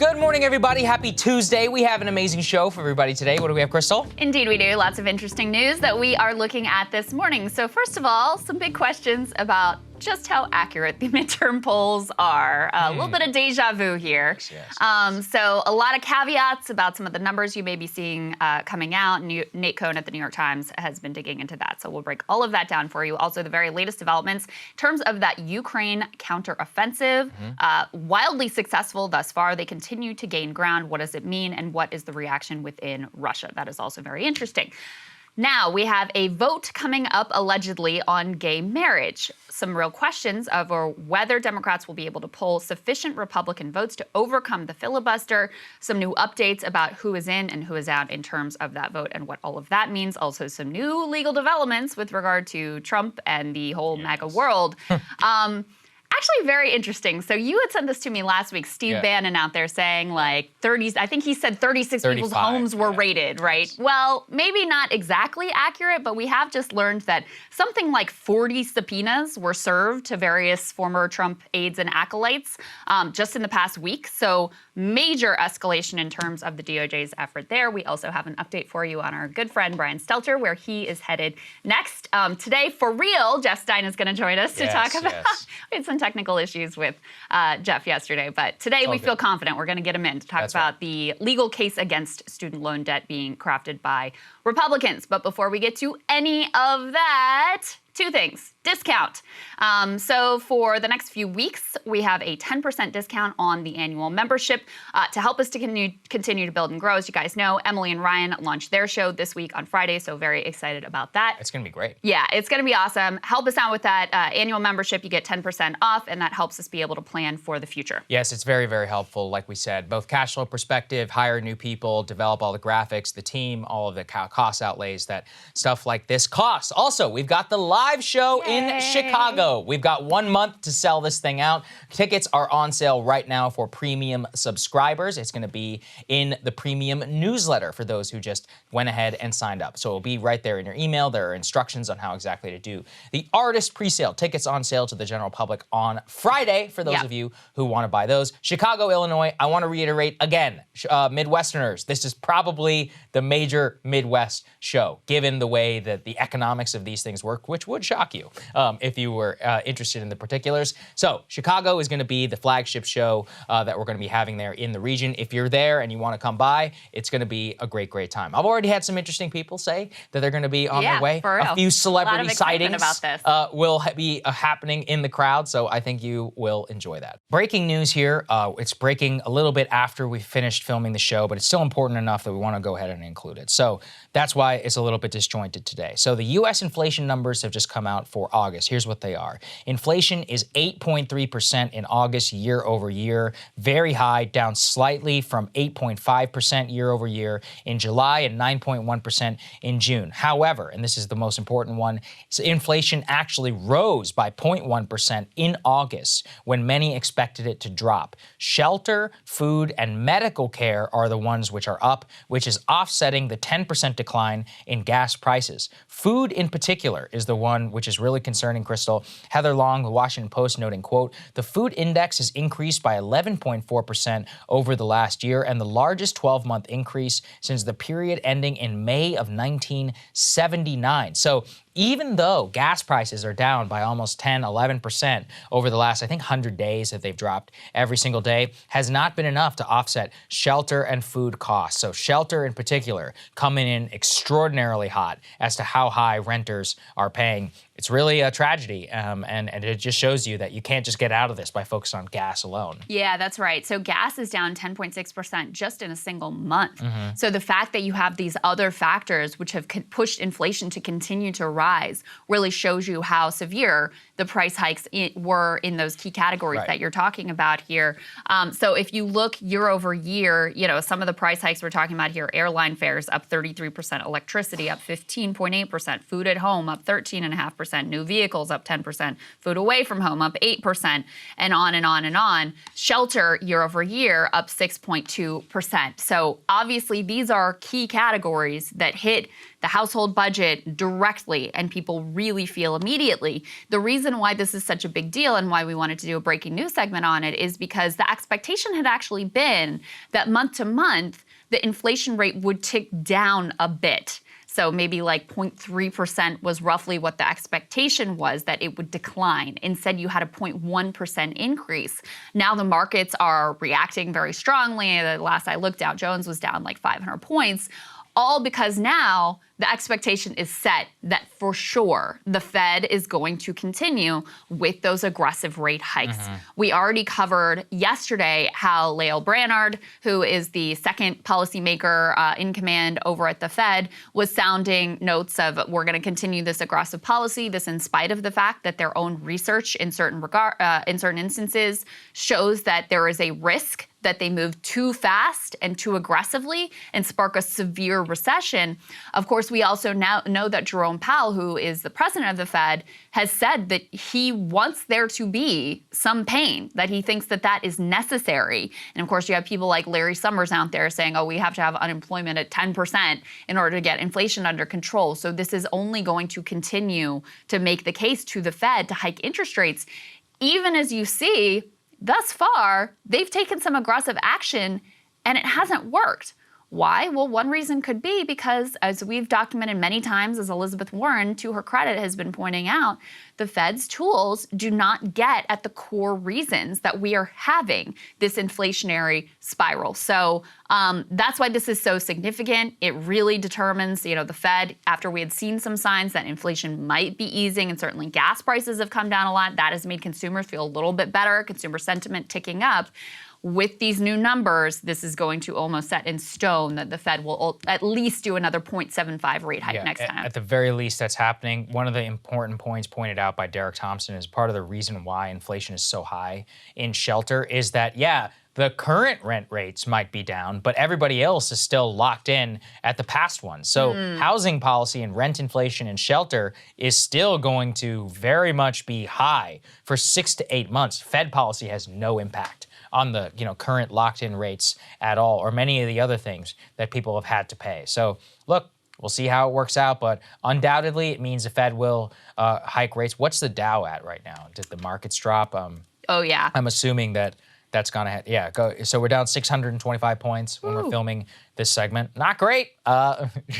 Good morning, everybody. Happy Tuesday. We have an amazing show for everybody today. What do we have, Krystal? Indeed, we do. Lots of interesting news that we are looking at this morning. So first of all, some big questions about just how accurate the midterm polls are. A little bit of deja vu here. Yes. So a lot of caveats about some of the numbers you may be seeing coming out. Nate Cohn at the New York Times has been digging into that. So we'll break all of that down for you. Also, the very latest developments in terms of that Ukraine counteroffensive. Wildly successful thus far. They continue to gain ground. What does it mean? And what is the reaction within Russia? That is also very interesting. Now, we have a vote coming up allegedly on gay marriage. Some real questions over whether Democrats will be able to pull sufficient Republican votes to overcome the filibuster. Some new updates about who is in and who is out in terms of that vote and what all of that means. Also, some new legal developments with regard to Trump and the whole MAGA world. Actually, very interesting. So you had sent this to me last week. Steve Bannon out there saying like 30, I think he said 36 people's homes were raided, right? Yes. Well, maybe not exactly accurate, but we have just learned that something like 40 subpoenas were served to various former Trump aides and acolytes just in the past week. So major escalation in terms of the DOJ's effort there. We also have an update for you on our good friend Brian Stelter, where he is headed next. Today, for real, Jeff Stein is going to join us to talk about we had some technical issues with Jeff yesterday, but today we feel confident we're going to get him in to talk about the legal case against student loan debt being crafted by Republicans. But before we get to any of that, two things. Discount. So for the next few weeks, we have a 10% discount on the annual membership to help us to continue to build and grow. As you guys know, Emily and Ryan launched their show this week on Friday, so very excited about that. It's going to be great. Yeah, it's going to be awesome. Help us out with that annual membership. You get 10% off, and that helps us be able to plan for the future. Yes, it's very, very helpful. Like we said, both cash flow perspective, hire new people, develop all the graphics, the team, all of the cost outlays that stuff like this costs. Also, we've got the live show in Chicago. We've got 1 month to sell this thing out. Tickets are on sale right now for premium subscribers. It's going to be in the premium newsletter for those who just went ahead and signed up. So it'll be right there in your email. There are instructions on how exactly to do the artist presale. Tickets on sale to the general public on Friday for those of you who want to buy those. Chicago, Illinois, I want to reiterate again, Midwesterners, this is probably the major Midwest show, given the way that the economics of these things work, which would shock you if you were interested in the particulars. So Chicago is going to be the flagship show that we're going to be having there in the region. If you're there and you want to come by, it's going to be a great, great time. I've already had some interesting people say that they're going to be on their way. For real. A few celebrity sightings about this. will be happening in the crowd, so I think you will enjoy that. Breaking news here. It's breaking a little bit after we finished filming the show, but it's still important enough that we want to go ahead and include it. So that's why it's a little bit disjointed today. So the U.S. inflation numbers have just come out for August. Here's what they are. Inflation is 8.3% in August year over year. Very high, down slightly from 8.5% year over year in July and 9.1% in June. However, and this is the most important one, so inflation actually rose by 0.1% in August when many expected it to drop. Shelter, food, and medical care are the ones which are up, which is offsetting the 10% decline in gas prices. Food in particular is the one which is really concerning, Krystal. Heather Long, the Washington Post, noting, quote, the food index has increased by 11.4% over the last year and the largest 12-month increase since the period ending in May of 1979. So even though gas prices are down by almost 10, 11% over the last, I think, 100 days that they've dropped every single day, has not been enough to offset shelter and food costs. So shelter in particular coming in extraordinarily hot as to how high renters are paying. It's really a tragedy, and it just shows you that you can't just get out of this by focusing on gas alone. Yeah, that's right. So gas is down 10.6% just in a single month. So the fact that you have these other factors which have pushed inflation to continue to rise really shows you how severe the price hikes were in those key categories that you're talking about here. So if you look year over year, you know, some of the price hikes we're talking about here, airline fares up 33%, electricity up 15.8%, food at home up 13.5%. 10%, new vehicles up 10%, food away from home up 8%, and on and on and on. Shelter year over year up 6.2%. So obviously these are key categories that hit the household budget directly and people really feel immediately. The reason why this is such a big deal and why we wanted to do a breaking news segment on it is because the expectation had actually been that month to month, the inflation rate would tick down a bit. So maybe like 0.3% was roughly what the expectation was, that it would decline. Instead, you had a 0.1% increase. Now the markets are reacting very strongly. The last I looked, Dow Jones was down like 500 points. All because now the expectation is set that for sure the Fed is going to continue with those aggressive rate hikes. We already covered yesterday how Lael Brainard, who is the second policymaker in command over at the Fed, was sounding notes of we're going to continue this aggressive policy, this in spite of the fact that their own research in certain instances shows that there is a risk that they move too fast and too aggressively and spark a severe recession. Of course, we also now know that Jerome Powell, who is the president of the Fed, has said that he wants there to be some pain, that he thinks that that is necessary. And of course, you have people like Larry Summers out there saying, oh, we have to have unemployment at 10% in order to get inflation under control. So this is only going to continue to make the case to the Fed to hike interest rates, even as you see, thus far, they've taken some aggressive action and it hasn't worked. Why? Well, one reason could be because, as we've documented many times, as Elizabeth Warren, to her credit, has been pointing out, the Fed's tools do not get at the core reasons that we are having this inflationary spiral. So that's why this is so significant. It really determines, the Fed, after we had seen some signs that inflation might be easing, and certainly gas prices have come down a lot, that has made consumers feel a little bit better, consumer sentiment ticking up. With these new numbers, this is going to almost set in stone that the Fed will at least do another 0.75 rate hike next time. At the very least, that's happening. One of the important points pointed out by Derek Thompson is part of the reason why inflation is so high in shelter is that, the current rent rates might be down, but everybody else is still locked in at the past ones. So housing policy and rent inflation in shelter is still going to very much be high for 6 to 8 months. Fed policy has no impact on the current locked-in rates at all, or many of the other things that people have had to pay. So look, we'll see how it works out, but undoubtedly it means the Fed will hike rates. What's the Dow at right now? Did the markets drop? I'm assuming that's gonna go. So we're down 625 points when we're filming this segment. Not great.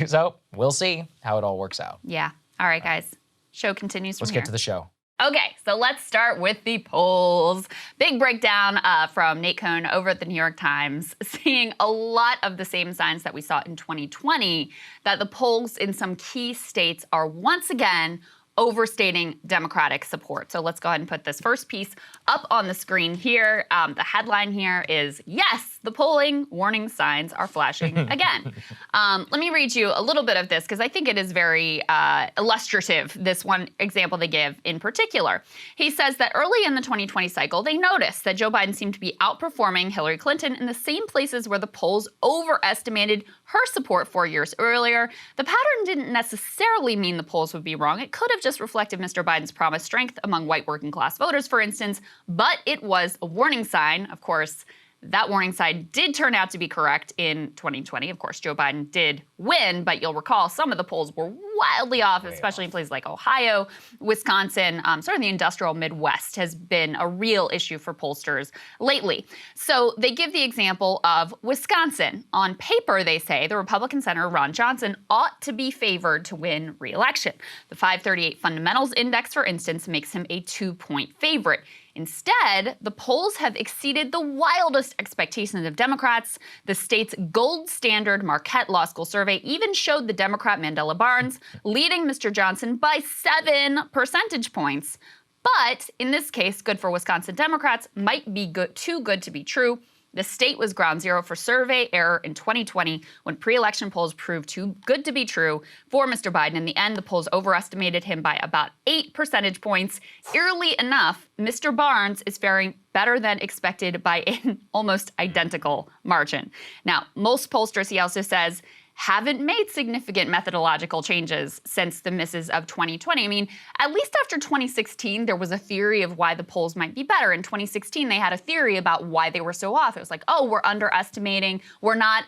So we'll see how it all works out. Yeah. All right, guys. Show continues from here. Let's get to the show. Okay, so let's start with the polls. Big breakdown from Nate Cohn over at the New York Times, seeing a lot of the same signs that we saw in 2020, that the polls in some key states are once again overstating Democratic support. So let's go ahead and put this first piece up on the screen here. The headline here is, yes, the polling warning signs are flashing again. Let me read you a little bit of this because I think it is very illustrative, this one example they give in particular. He says that early in the 2020 cycle, they noticed that Joe Biden seemed to be outperforming Hillary Clinton in the same places where the polls overestimated her support 4 years earlier. The pattern didn't necessarily mean the polls would be wrong. It could have just reflected Mr. Biden's promised strength among white working class voters, for instance, but it was a warning sign. Of course, that warning sign did turn out to be correct in 2020. Of course, Joe Biden did win, but you'll recall some of the polls were wildly off, especially in places like Ohio, Wisconsin. Sort of the industrial Midwest has been a real issue for pollsters lately. So they give the example of Wisconsin. On paper, they say the Republican Senator Ron Johnson ought to be favored to win re-election. The 538 Fundamentals Index, for instance, makes him a 2-point favorite. Instead, the polls have exceeded the wildest expectations of Democrats. The state's gold standard Marquette Law School survey even showed the Democrat Mandela Barnes leading Mr. Johnson by 7 percentage points. But in this case, good for Wisconsin Democrats might be too good to be true. The state was ground zero for survey error in 2020 when pre-election polls proved too good to be true for Mr. Biden. In the end, the polls overestimated him by about 8 percentage points. Eerily enough, Mr. Barnes is faring better than expected by an almost identical margin. Now, most pollsters, he also says, haven't made significant methodological changes since the misses of 2020. I mean, at least after 2016, there was a theory of why the polls might be better. In 2016, they had a theory about why they were so off. It was like, oh, we're underestimating. We're not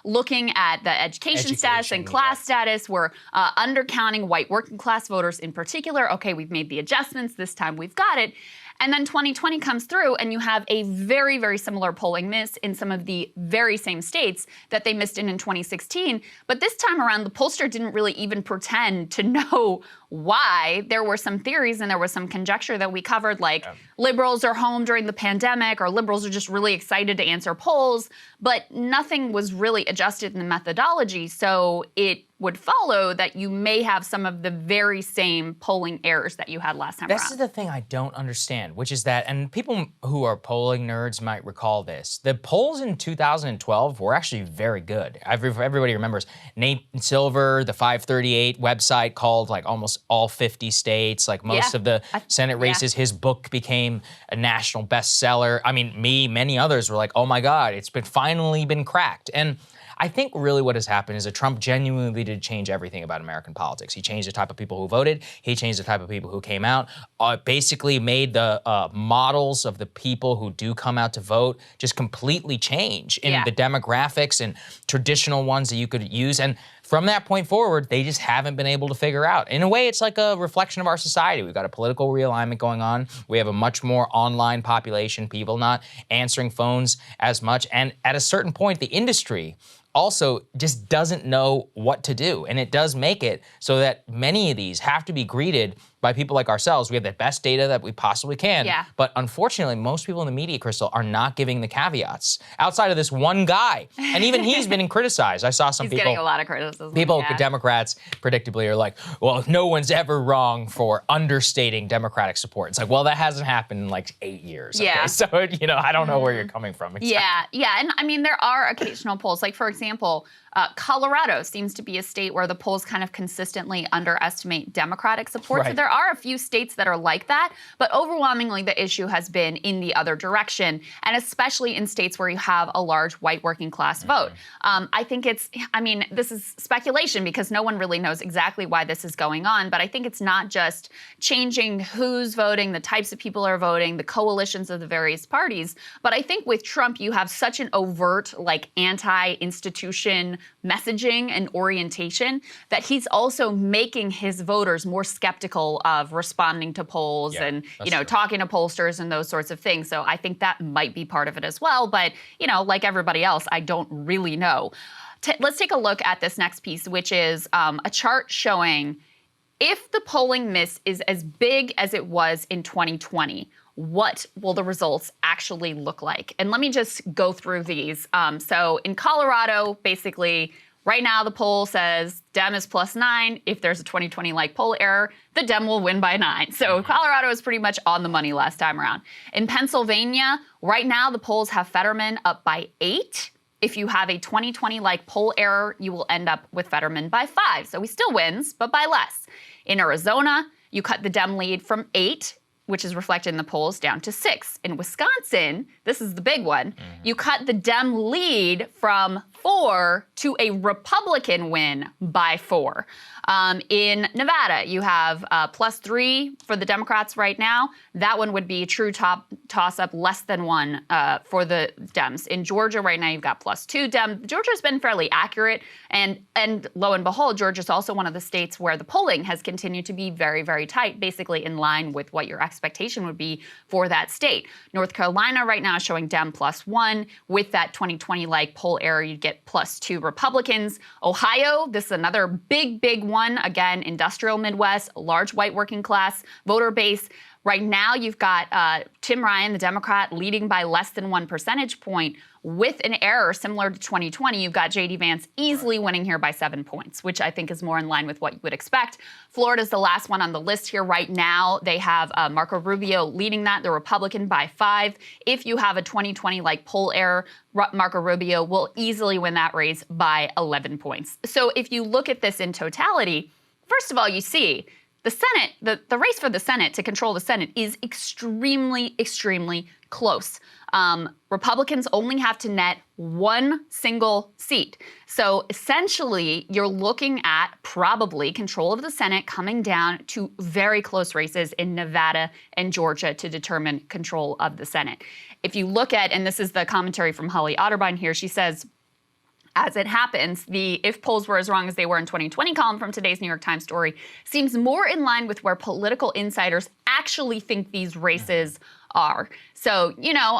looking at the education status and class status. We're undercounting white working class voters in particular. Okay, we've made the adjustments. This time we've got it. And then 2020 comes through and you have a very, very similar polling miss in some of the very same states that they missed in 2016. But this time around, the pollster didn't really even pretend to know why. There were some theories and there was some conjecture that we covered, like liberals are home during the pandemic, or liberals are just really excited to answer polls, but nothing was really adjusted in the methodology. So it would follow that you may have some of the very same polling errors that you had last time around. This is the thing I don't understand, which is that, and people who are polling nerds might recall this, the polls in 2012 were actually very good. Everybody remembers Nate Silver, the 538 website, called like almost all 50 states, like most of the Senate races. His book became a national bestseller. I mean, many others were like, oh my God, it's finally been cracked. And I think really what has happened is that Trump genuinely did change everything about American politics. He changed the type of people who voted. He changed the type of people who came out. Basically made the models of the people who do come out to vote just completely change in the demographics and traditional ones that you could use. And from that point forward, they just haven't been able to figure out. In a way, it's like a reflection of our society. We've got a political realignment going on. We have a much more online population, people not answering phones as much. And at a certain point, the industry also just doesn't know what to do. And it does make it so that many of these have to be greeted by people like ourselves. We have the best data that we possibly can. But unfortunately, most people in the media, Krystal, are not giving the caveats outside of this one guy. And even he's been criticized. I saw some people. He's getting a lot of criticism. People, Democrats, predictably are like, well, no one's ever wrong for understating Democratic support. It's like, well, that hasn't happened in like 8 years. Okay? So, I don't know where you're coming from. Exactly. Yeah. And I mean, there are occasional polls. Like, for example, Colorado seems to be a state where the polls kind of consistently underestimate Democratic support. So there are a few states that are like that, but overwhelmingly the issue has been in the other direction, and especially in states where you have a large white working class vote. I think this is speculation because no one really knows exactly why this is going on, but I think it's not just changing who's voting, the types of people are voting, the coalitions of the various parties, but I think with Trump you have such an overt, like, anti-institution messaging and orientation that he's also making his voters more skeptical of responding to polls and, talking to pollsters and those sorts of things. So I think that might be part of it as well. But, like everybody else, I don't really know. Let's take a look at this next piece, which is a chart showing if the polling miss is as big as it was in 2020, what will the results actually look like? And let me just go through these. So in Colorado, basically, right now the poll says Dem is +9. If there's a 2020-like poll error, the Dem will win by 9. So Colorado is pretty much on the money last time around. In Pennsylvania, right now the polls have Fetterman up by 8. If you have a 2020-like poll error, you will end up with Fetterman by 5. So he still wins, but by less. In Arizona, you cut the Dem lead from 8, which is reflected in the polls, down to 6. In Wisconsin, this is the big one, you cut the Dem lead from 4 to a Republican win by 4. In Nevada, you have +3 for the Democrats right now. That one would be a true toss-up, less than 1 for the Dems. In Georgia right now, you've got +2 Dem. Georgia's been fairly accurate, and lo and behold, Georgia's also one of the states where the polling has continued to be very, very tight, basically in line with what your expectation would be for that state. North Carolina right now is showing Dem +1. With that 2020-like poll error, you'd get +2 Republicans. Ohio, this is another big one. Again, industrial Midwest, large white working class voter base. Right now, you've got Tim Ryan, the Democrat, leading by less than 1 percentage point. With an error similar to 2020, you've got J.D. Vance easily winning here by 7 points, which I think is more in line with what you would expect. Florida's the last one on the list here right now. They have Marco Rubio leading that, the Republican, by 5. If you have a 2020-like poll error, Marco Rubio will easily win that race by 11 points. So if you look at this in totality, first of all, you see the Senate, the race for the Senate to control the Senate is extremely, extremely close. Republicans only have to net one single seat. So essentially, you're looking at probably control of the Senate coming down to very close races in Nevada and Georgia to determine control of the Senate. If you look at, and this is the commentary from Holly Otterbein here, she says, as it happens, the "if polls were as wrong as they were in 2020" column from today's New York Times story seems more in line with where political insiders actually think these races are. So,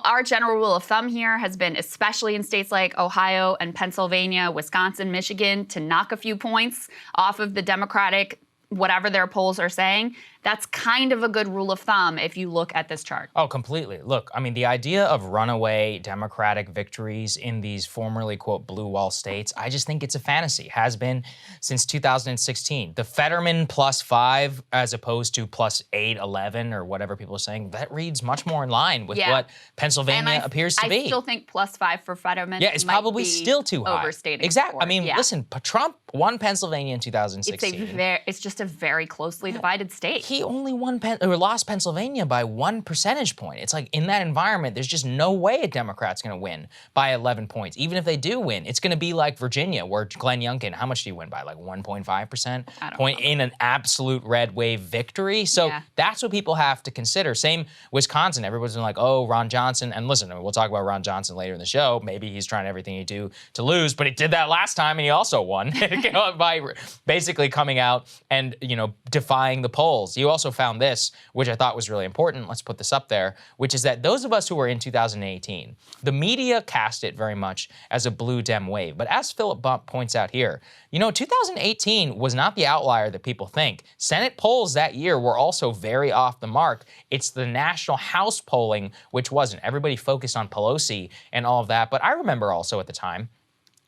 our general rule of thumb here has been, especially in states like Ohio and Pennsylvania, Wisconsin, Michigan, to knock a few points off of the Democratic, whatever their polls are saying. That's kind of a good rule of thumb if you look at this chart. Oh, completely. Look, I mean, the idea of runaway Democratic victories in these formerly, quote, blue wall states, I just think it's a fantasy. Has been since 2016. The Fetterman +5 as opposed to +8, 11, or whatever people are saying, that reads much more in line with what Pennsylvania appears to be. I still think +5 for Fetterman. Yeah, it's probably still too high. Overstating. Exactly. I mean, listen, Trump won Pennsylvania in 2016. It's just a very closely divided state. He only lost Pennsylvania by 1 percentage point. It's like in that environment, there's just no way a Democrat's going to win by 11 points. Even if they do win, it's going to be like Virginia, where Glenn Youngkin, how much do you win by? Like 1.5% point in an absolute red wave victory. So that's what people have to consider. Same Wisconsin. Everyone's been like, oh, Ron Johnson. And listen, we'll talk about Ron Johnson later in the show. Maybe he's trying everything he do to lose, but he did that last time and he also won by basically coming out and, defying the polls. You also found this, which I thought was really important. Let's put this up there, which is that those of us who were in 2018, the media cast it very much as a blue Dem wave. But as Philip Bump points out here, 2018 was not the outlier that people think. Senate polls that year were also very off the mark. It's the national House polling, which wasn't. Everybody focused on Pelosi and all of that. But I remember also at the time,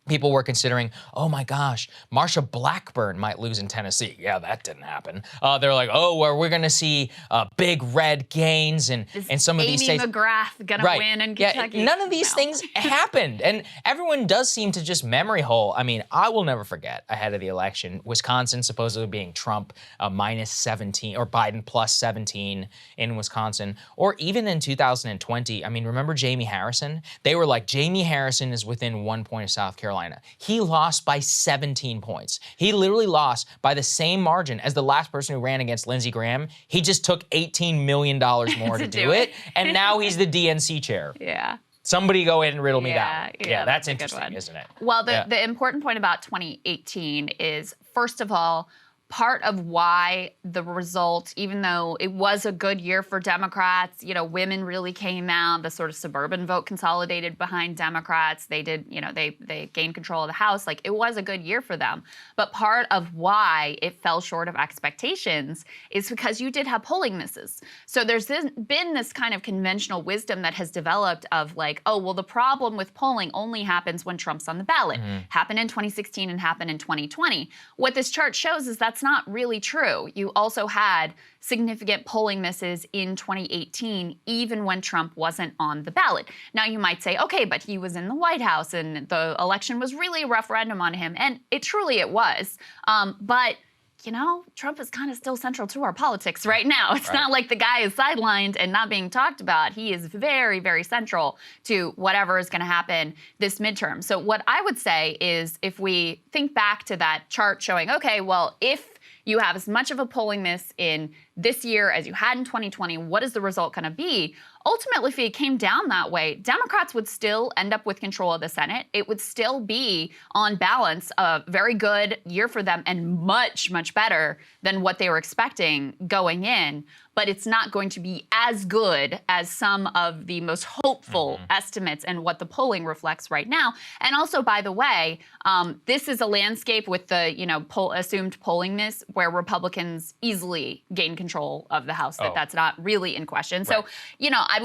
people were considering, oh my gosh, Marsha Blackburn might lose in Tennessee. Yeah, that didn't happen. They're like, oh, well, we're going to see big red gains in some of these states. Amy McGrath going to win in Kentucky. None of these things happened. And everyone does seem to just memory hole. I mean, I will never forget ahead of the election, Wisconsin supposedly being Trump -17 or Biden +17 in Wisconsin. Or even in 2020, I mean, remember Jamie Harrison? They were like, Jamie Harrison is within 1 point of South Carolina. He lost by 17 points. He literally lost by the same margin as the last person who ran against Lindsey Graham. He just took $18 million more to do it, and now he's the DNC chair. Yeah. Somebody go ahead and riddle me that one. Yeah, that's interesting, isn't it? Well, the important point about 2018 is, first of all, part of why the result, even though it was a good year for Democrats, women really came out, the sort of suburban vote consolidated behind Democrats. They did, they gained control of the House. Like, it was a good year for them. But part of why it fell short of expectations is because you did have polling misses. So there's been this kind of conventional wisdom that has developed of like, oh, well, the problem with polling only happens when Trump's on the ballot. Happened in 2016 and happened in 2020. What this chart shows is that's not really true. You also had significant polling misses in 2018, even when Trump wasn't on the ballot. Now, you might say, okay, but he was in the White House and the election was really a referendum on him. And it was. But Trump is kind of still central to our politics right now. It's not like the guy is sidelined and not being talked about. He is very, very central to whatever is going to happen this midterm. So what I would say is, if we think back to that chart showing, okay, well, if you have as much of a polling miss in this year as you had in 2020, what is the result going to be? Ultimately, if it came down that way, Democrats would still end up with control of the Senate. It would still be, on balance, a very good year for them and much, much better than what they were expecting going in. But it's not going to be as good as some of the most hopeful estimates and what the polling reflects right now. And also, by the way, this is a landscape with the assumed polling miss where Republicans easily gain control of the House. That's not really in question. Right. So,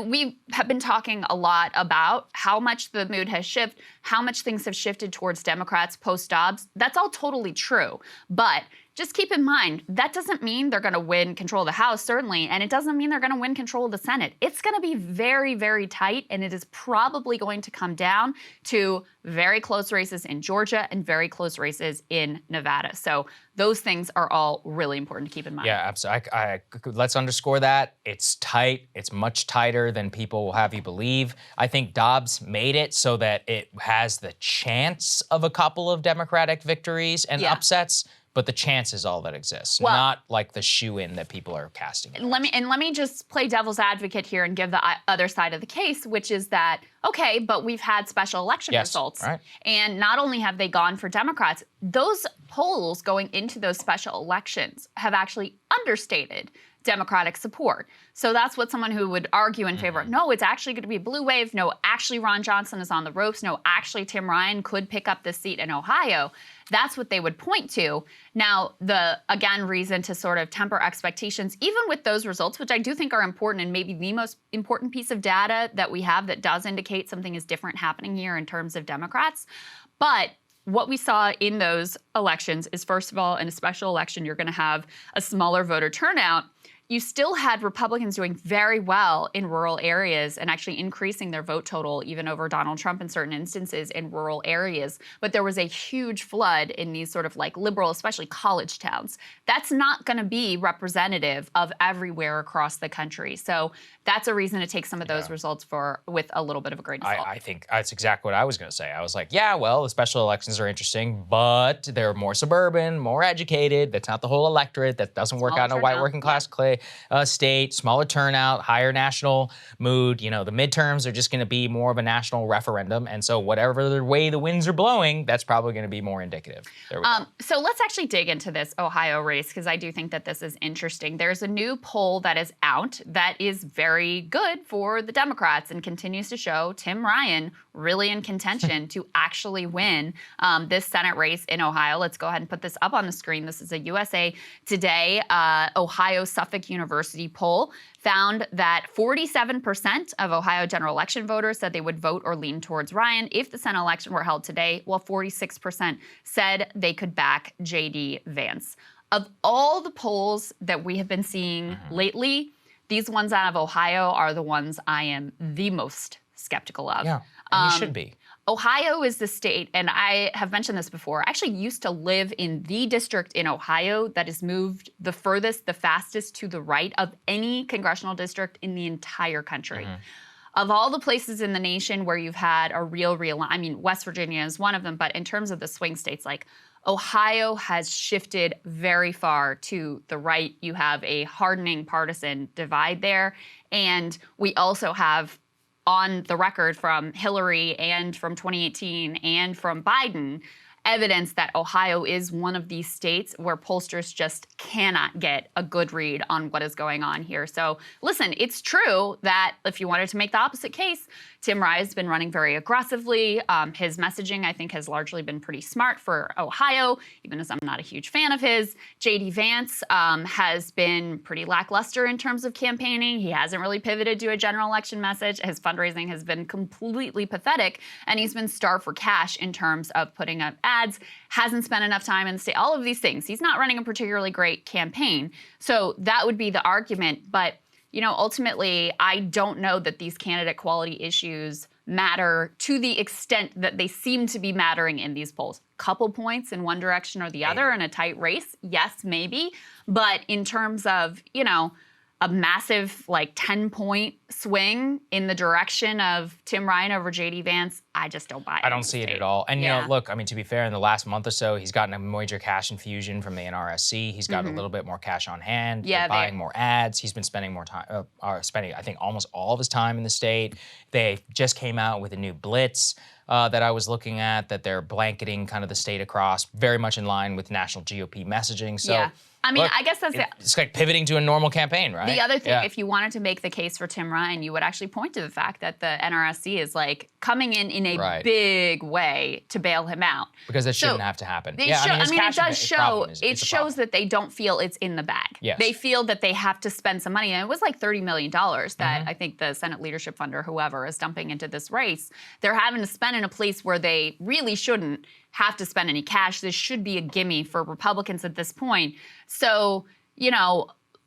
we have been talking a lot about how much the mood has shifted, how much things have shifted towards Democrats post-Dobbs. That's all totally true. But just keep in mind, that doesn't mean they're going to win control of the House, certainly, and it doesn't mean they're going to win control of the Senate. It's going to be very, very tight, and it is probably going to come down to very close races in Georgia and very close races in Nevada. So those things are all really important to keep in mind. Yeah, absolutely. Let's underscore that. It's tight. It's much tighter than people will have you believe. I think Dobbs made it so that it has the chance of a couple of Democratic victories and upsets, but the chance is all that exists, not like the shoe-in that people are casting. Let me just play devil's advocate here and give the other side of the case, which is that, okay, but we've had special election results. Right. And not only have they gone for Democrats, those polls going into those special elections have actually understated Democratic support. So that's what someone who would argue in favor of, no, it's actually going to be a blue wave. No, actually Ron Johnson is on the ropes. No, actually Tim Ryan could pick up this seat in Ohio. That's what they would point to. Now, the, again, reason to sort of temper expectations, even with those results, which I do think are important and maybe the most important piece of data that we have that does indicate something is different happening here in terms of Democrats. But what we saw in those elections is, first of all, in a special election, you're going to have a smaller voter turnout. You still had Republicans doing very well in rural areas and actually increasing their vote total even over Donald Trump in certain instances in rural areas. But there was a huge flood in these sort of like liberal, especially college towns. That's not going to be representative of everywhere across the country. So that's a reason to take some of those results with a little bit of a grain of salt. I think that's exactly what I was going to say. I was like, yeah, well, the special elections are interesting, but they're more suburban, more educated. That's not the whole electorate. That doesn't work out in a white working class state, smaller turnout, higher national mood. You know, the midterms are just going to be more of a national referendum. And so whatever the way the winds are blowing, that's probably going to be more indicative. There we go. So let's actually dig into this Ohio race, because I do think that this is interesting. There's a new poll that is out that is very good for the Democrats and continues to show Tim Ryan really in contention to actually win this Senate race in Ohio. Let's go ahead and put this up on the screen. This is a USA Today Ohio Suffolk University poll found that 47% of Ohio general election voters said they would vote or lean towards Ryan if the Senate election were held today, while 46% said they could back J.D. Vance. Of all the polls that we have been seeing lately, these ones out of Ohio are the ones I am the most skeptical of. Yeah, and you should be. Ohio is the state, and I have mentioned this before, I actually used to live in the district in Ohio that has moved the furthest, the fastest to the right of any congressional district in the entire country. Of all the places in the nation where you've had a real, I mean, West Virginia is one of them, but in terms of the swing states, like Ohio has shifted very far to the right. You have a hardening partisan divide there, and we also have on the record from Hillary and from 2018 and from Biden, evidence that Ohio is one of these states where pollsters just cannot get a good read on what is going on here. So listen, it's true that if you wanted to make the opposite case, Tim Ryan has been running very aggressively. His messaging, I think, has largely been pretty smart for Ohio, even as I'm not a huge fan of his. J.D. Vance has been pretty lackluster in terms of campaigning. He hasn't really pivoted to a general election message. His fundraising has been completely pathetic, and he's been starved for cash in terms of putting up ads, hasn't spent enough time in the state, all of these things. He's not running a particularly great campaign. So that would be the argument. But you know, ultimately, I don't know that these candidate quality issues matter to the extent that they seem to be mattering in these polls. Couple points in one direction or the other in a tight race, yes, maybe. But in terms of, you know, a massive like 10-point swing in the direction of Tim Ryan over J.D. Vance, I just don't buy it. I don't see it at all. And, you know, look, I mean, to be fair, in the last month or so, he's gotten a major cash infusion from the NRSC. He's got a little bit more cash on hand. Yeah, buying more ads. He's been spending more time, spending, I think, almost all of his time in the state. They just came out with a new blitz that I was looking at, that they're blanketing kind of the state across, very much in line with national GOP messaging. So, yeah. I mean, look, I guess that's it's like pivoting to a normal campaign, right? The other thing, if you wanted to make the case for Tim Ryan, you would actually point to the fact that the NRSC is like coming in a big way to bail him out. Because it shouldn't have to happen. It does show. It shows that they don't feel it's in the bag. Yes. They feel that they have to spend some money, and it was like $30 million that I think the Senate Leadership Fund or whoever is dumping into this race. They're having to spend in a place where they really shouldn't. have to spend any cash. This should be a gimme for Republicans at this point. So,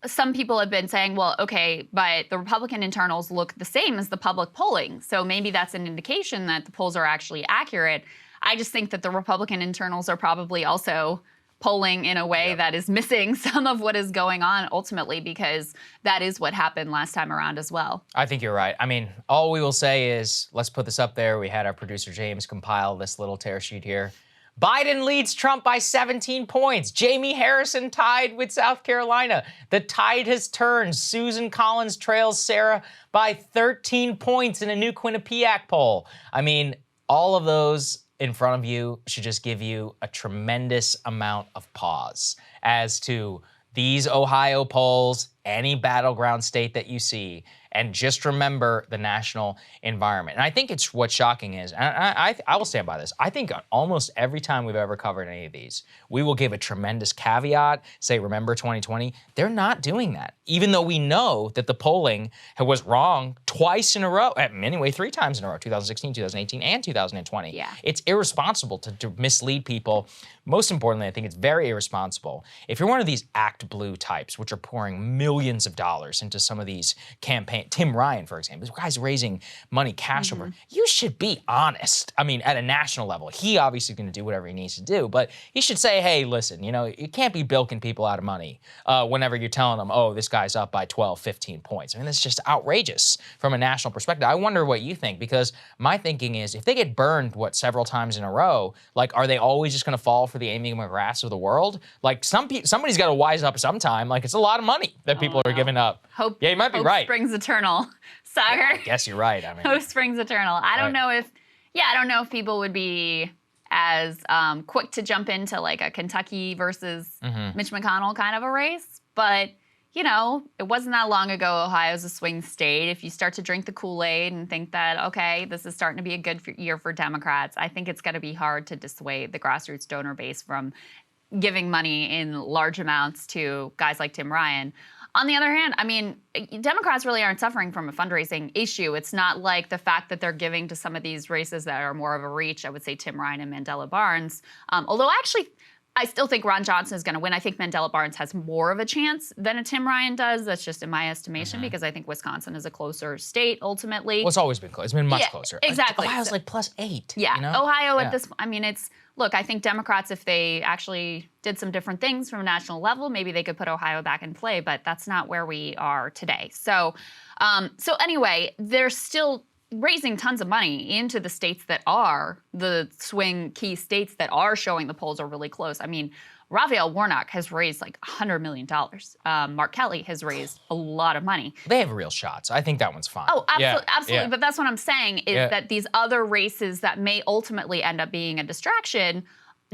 some people have been saying, well, okay, but the Republican internals look the same as the public polling. So maybe that's an indication that the polls are actually accurate. I just think that the Republican internals are probably also polling in a way that is missing some of what is going on ultimately, because that is what happened last time around as well. I think you're right. I mean, all we will say is, let's put this up there. We had our producer James compile this little tear sheet here. Biden leads Trump by 17 points. Jamie Harrison tied with South Carolina. The tide has turned. Susan Collins trails Sarah by 13 points in a new Quinnipiac poll. I mean, all of those in front of you should just give you a tremendous amount of pause as to these Ohio polls, any battleground state that you see, and just remember the national environment. And I think it's what's shocking is, and I will stand by this, I think almost every time we've ever covered any of these, we will give a tremendous caveat, say, remember 2020. They're not doing that, even though we know that the polling was wrong twice in a row, anyway, 3 times in a row, 2016, 2018, and 2020. Yeah. It's irresponsible to mislead people. Most importantly, I think it's very irresponsible if you're one of these Act Blue types, which are pouring millions of dollars into some of these campaigns. Tim Ryan, for example, this guy's raising money cash over. You should be honest. I mean, at a national level, he obviously going to do whatever he needs to do, but he should say, hey, listen, you can't be bilking people out of money whenever you're telling them, oh, this guy's up by 12, 15 points. I mean, that's just outrageous from a national perspective. I wonder what you think, because my thinking is if they get burned, several times in a row, like, are they always just going to fall for the Amy McGraths of the world? Like, somebody's got to wise up sometime. Like, it's a lot of money that people are giving up. Hope, yeah, you might be hope right. Springs eternal. Saagar. Yeah, I guess you're right. I mean, Hope springs eternal. I don't know if people would be as quick to jump into like a Kentucky versus Mitch McConnell kind of a race, but it wasn't that long ago Ohio's a swing state. If you start to drink the Kool-Aid and think that, okay, this is starting to be a good year for Democrats, I think it's going to be hard to dissuade the grassroots donor base from giving money in large amounts to guys like Tim Ryan. On the other hand, I mean, Democrats really aren't suffering from a fundraising issue. It's not like the fact that they're giving to some of these races that are more of a reach. I would say Tim Ryan and Mandela Barnes. Although actually, I still think Ron Johnson is going to win. I think Mandela Barnes has more of a chance than a Tim Ryan does. That's just in my estimation, because I think Wisconsin is a closer state ultimately. Well, it's always been close. It's been much closer. Exactly. Ohio's like +8. Yeah. Ohio at this, I mean, look, I think Democrats, if they actually did some different things from a national level, maybe they could put Ohio back in play, but that's not where we are today. So anyway, they're still raising tons of money into the states that are the swing key states that are showing the polls are really close. I mean, Raphael Warnock has raised like $100 million. Mark Kelly has raised a lot of money. They have real shots. I think that one's fine. Oh, absolutely. Absolutely. Yeah. But that's what I'm saying is that these other races that may ultimately end up being a distraction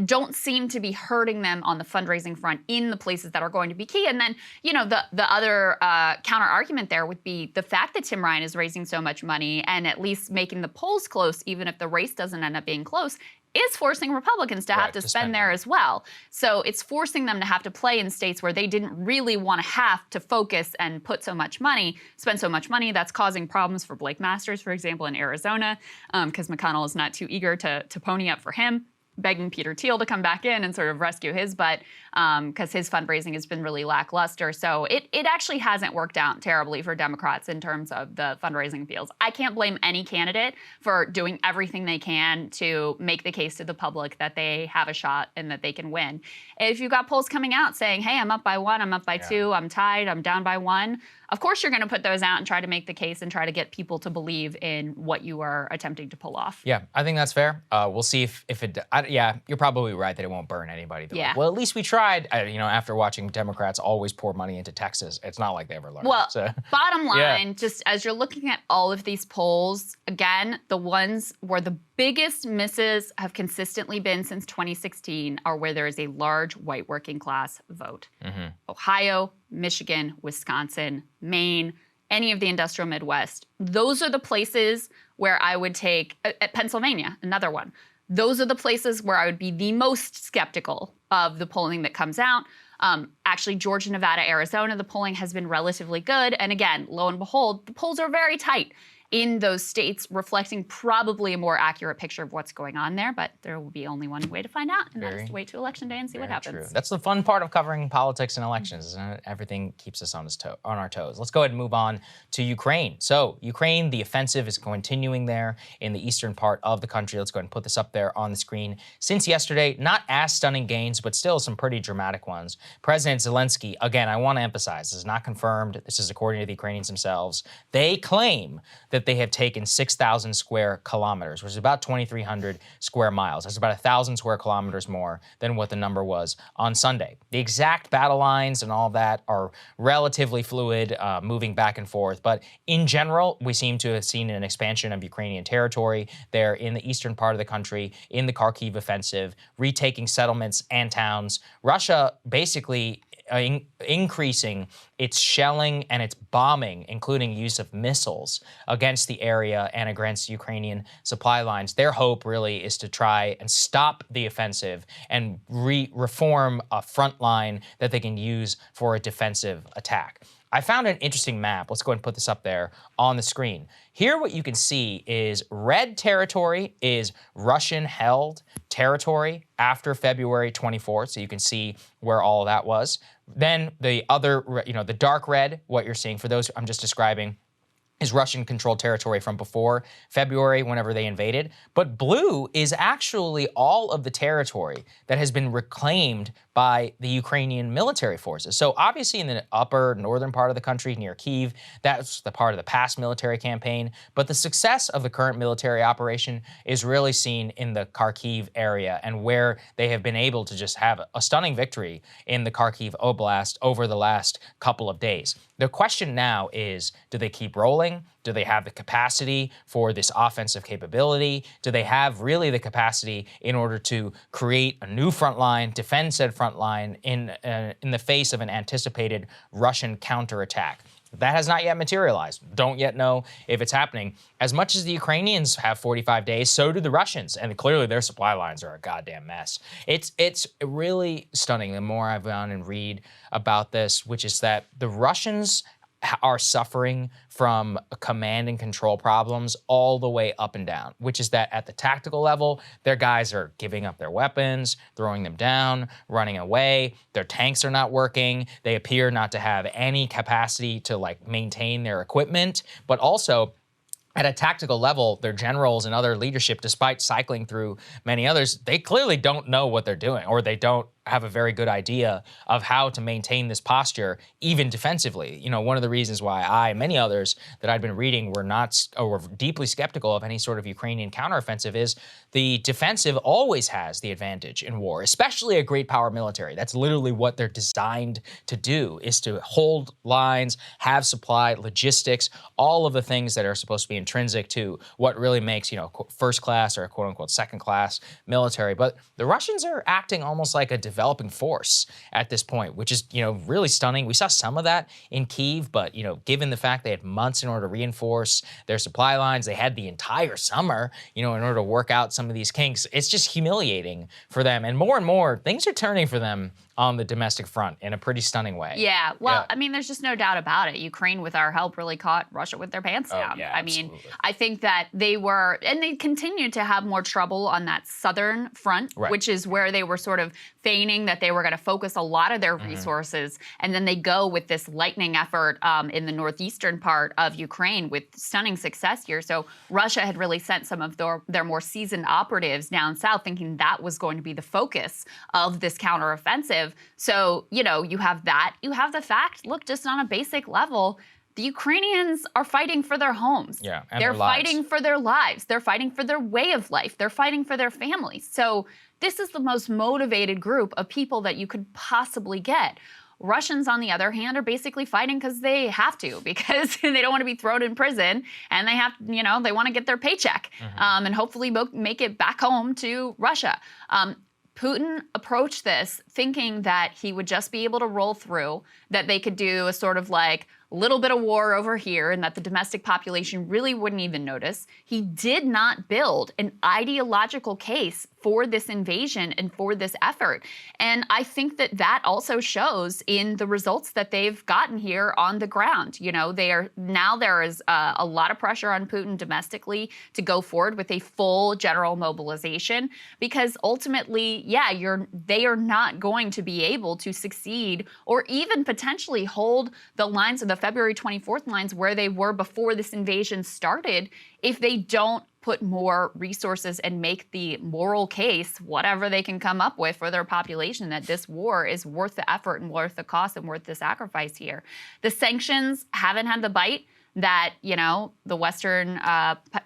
don't seem to be hurting them on the fundraising front in the places that are going to be key. And then, the other counter argument there would be the fact that Tim Ryan is raising so much money and at least making the polls close, even if the race doesn't end up being close, is forcing Republicans to have to spend there as well. So it's forcing them to have to play in states where they didn't really want to have to focus and put so much money, spend so much money. That's causing problems for Blake Masters, for example, in Arizona, because McConnell is not too eager to pony up for him, begging Peter Thiel to come back in and sort of rescue his butt because his fundraising has been really lackluster. So it actually hasn't worked out terribly for Democrats in terms of the fundraising fields. I can't blame any candidate for doing everything they can to make the case to the public that they have a shot and that they can win. If you've got polls coming out saying, hey, I'm up by 1, I'm up by 2, I'm tied, I'm down by 1, of course you're going to put those out and try to make the case and try to get people to believe in what you are attempting to pull off. Yeah, I think that's fair. We'll see if it. You're probably right that it won't burn anybody. Yeah. Well, at least we tried. After watching Democrats always pour money into Texas, it's not like they ever learned. Well, bottom line, just as you're looking at all of these polls, again, the ones where the biggest misses have consistently been since 2016 are where there is a large white working class vote. Ohio, Michigan, Wisconsin, Maine, any of the industrial Midwest. Those are the places where I would take, Pennsylvania, another one. Those are the places where I would be the most skeptical of the polling that comes out. Actually, Georgia, Nevada, Arizona, the polling has been relatively good. And again, lo and behold, the polls are very tight. in those states, reflecting probably a more accurate picture of what's going on there. But there will be only one way to find out, and that is to wait to Election Day and see what happens. True. That's the fun part of covering politics and elections, isn't it? Everything keeps us on our toes. Let's go ahead and move on to Ukraine. So Ukraine, the offensive is continuing there in the eastern part of the country. Let's go ahead and put this up there on the screen. Since yesterday, not as stunning gains, but still some pretty dramatic ones. President Zelensky, again, I want to emphasize, this is not confirmed. This is according to the Ukrainians themselves. They claim that they have taken 6,000 square kilometers, which is about 2,300 square miles. That's about 1,000 square kilometers more than what the number was on Sunday. The exact battle lines and all that are relatively fluid, moving back and forth. But in general, we seem to have seen an expansion of Ukrainian territory there in the eastern part of the country, in the Kharkiv offensive, retaking settlements and towns. Russia basically increasing its shelling and its bombing, including use of missiles against the area and against Ukrainian supply lines. Their hope really is to try and stop the offensive and reform a front line that they can use for a defensive attack. I found an interesting map. Let's go ahead and put this up there on the screen. Here what you can see is red territory is Russian-held territory after February 24th, so you can see where all of that was. Then the other, the dark red, what you're seeing, for those I'm just describing, is Russian-controlled territory from before February, whenever they invaded. But blue is actually all of the territory that has been reclaimed by the Ukrainian military forces. So obviously in the upper northern part of the country near Kyiv, that's the part of the past military campaign. But the success of the current military operation is really seen in the Kharkiv area, and where they have been able to just have a stunning victory in the Kharkiv Oblast over the last couple of days. The question now is, do they keep rolling? Do they have the capacity for this offensive capability? Do they have really the capacity in order to create a new front line, defend said front line in the face of an anticipated Russian counterattack? That has not yet materialized. Don't yet know if it's happening. As much as the Ukrainians have 45 days, so do the Russians, and clearly their supply lines are a goddamn mess. It's really stunning the more I've gone and read about this, which is that the Russians are suffering from command and control problems all the way up and down, which is that at the tactical level, their guys are giving up their weapons, throwing them down, running away. Their tanks are not working. They appear not to have any capacity to maintain their equipment, but also at a tactical level, their generals and other leadership, despite cycling through many others, they clearly don't know what they're doing, or they don't have a very good idea of how to maintain this posture, even defensively. One of the reasons why I and many others that I'd been reading were deeply skeptical of any sort of Ukrainian counteroffensive is the defensive always has the advantage in war, especially a great power military. That's literally what they're designed to do, is to hold lines, have supply, logistics, all of the things that are supposed to be intrinsic to what really makes, first class or quote unquote second class military. But the Russians are acting almost like a developing force at this point, which is, really stunning. We saw some of that in Kyiv, but, given the fact they had months in order to reinforce their supply lines, they had the entire summer, in order to work out some of these kinks. It's just humiliating for them. And more, things are turning for them on the domestic front in a pretty stunning way. Yeah, well, I mean, there's just no doubt about it. Ukraine, with our help, really caught Russia with their pants down. Yeah, I mean, I think that they continued to have more trouble on that southern front, which is where they were sort of feigning that they were going to focus a lot of their resources. And then they go with this lightning effort in the northeastern part of Ukraine with stunning success here. So Russia had really sent some of their more seasoned operatives down south, thinking that was going to be the focus of this counteroffensive. So, you have that. You have the fact, look, just on a basic level, the Ukrainians are fighting for their homes. Yeah, and they're their lives. fighting for their lives. They're fighting for their way of life. They're fighting for their families. So this is the most motivated group of people that you could possibly get. Russians, on the other hand, are basically fighting because they have to, because they don't want to be thrown in prison, and they have, they want to get their paycheck and hopefully make it back home to Russia. Putin approached this thinking that he would just be able to roll through, that they could do a sort of little bit of war over here, and that the domestic population really wouldn't even notice. He did not build an ideological case for this invasion and for this effort. And I think that that also shows in the results that they've gotten here on the ground. You know, there is a lot of pressure on Putin domestically to go forward with a full general mobilization, because ultimately, they are not going to be able to succeed or even potentially hold the lines of the February 24th lines where they were before this invasion started if they don't put more resources and make the moral case, whatever they can come up with for their population, that this war is worth the effort and worth the cost and worth the sacrifice here. The sanctions haven't had the bite that, you know, the Western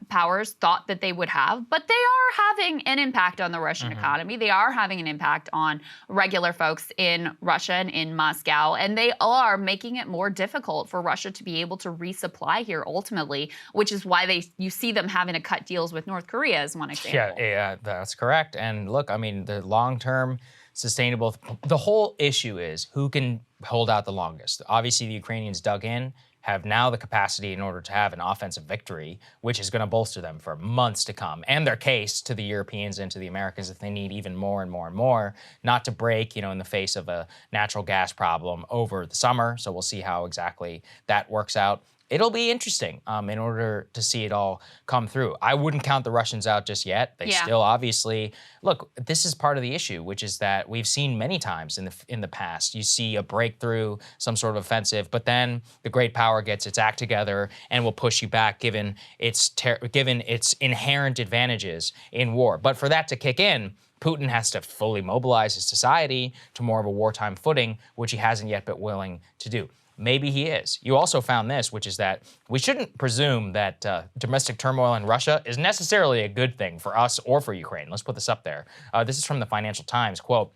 powers thought that they would have, but they are having an impact on the Russian economy. They are having an impact on regular folks in Russia and in Moscow, and they are making it more difficult for Russia to be able to resupply here ultimately, which is why you see them having to cut deals with North Korea as one example. Yeah, that's correct. And look, I mean, the long-term sustainable, the whole issue is who can hold out the longest. Obviously, the Ukrainians dug in, have now the capacity in order to have an offensive victory, which is going to bolster them for months to come, and their case to the Europeans and to the Americans that they need even more and more and more, not to break, you know, in the face of a natural gas problem over the summer. So we'll see how exactly that works out. It'll be interesting in order to see it all come through. I wouldn't count the Russians out just yet. They still obviously, look, this is part of the issue, which is that we've seen many times in the past. You see a breakthrough, some sort of offensive, but then the great power gets its act together and will push you back given its inherent advantages in war. But for that to kick in, Putin has to fully mobilize his society to more of a wartime footing, which he hasn't yet been willing to do. Maybe he is. You also found this, which is that we shouldn't presume that domestic turmoil in Russia is necessarily a good thing for us or for Ukraine. Let's put this up there. This is from the Financial Times, quote,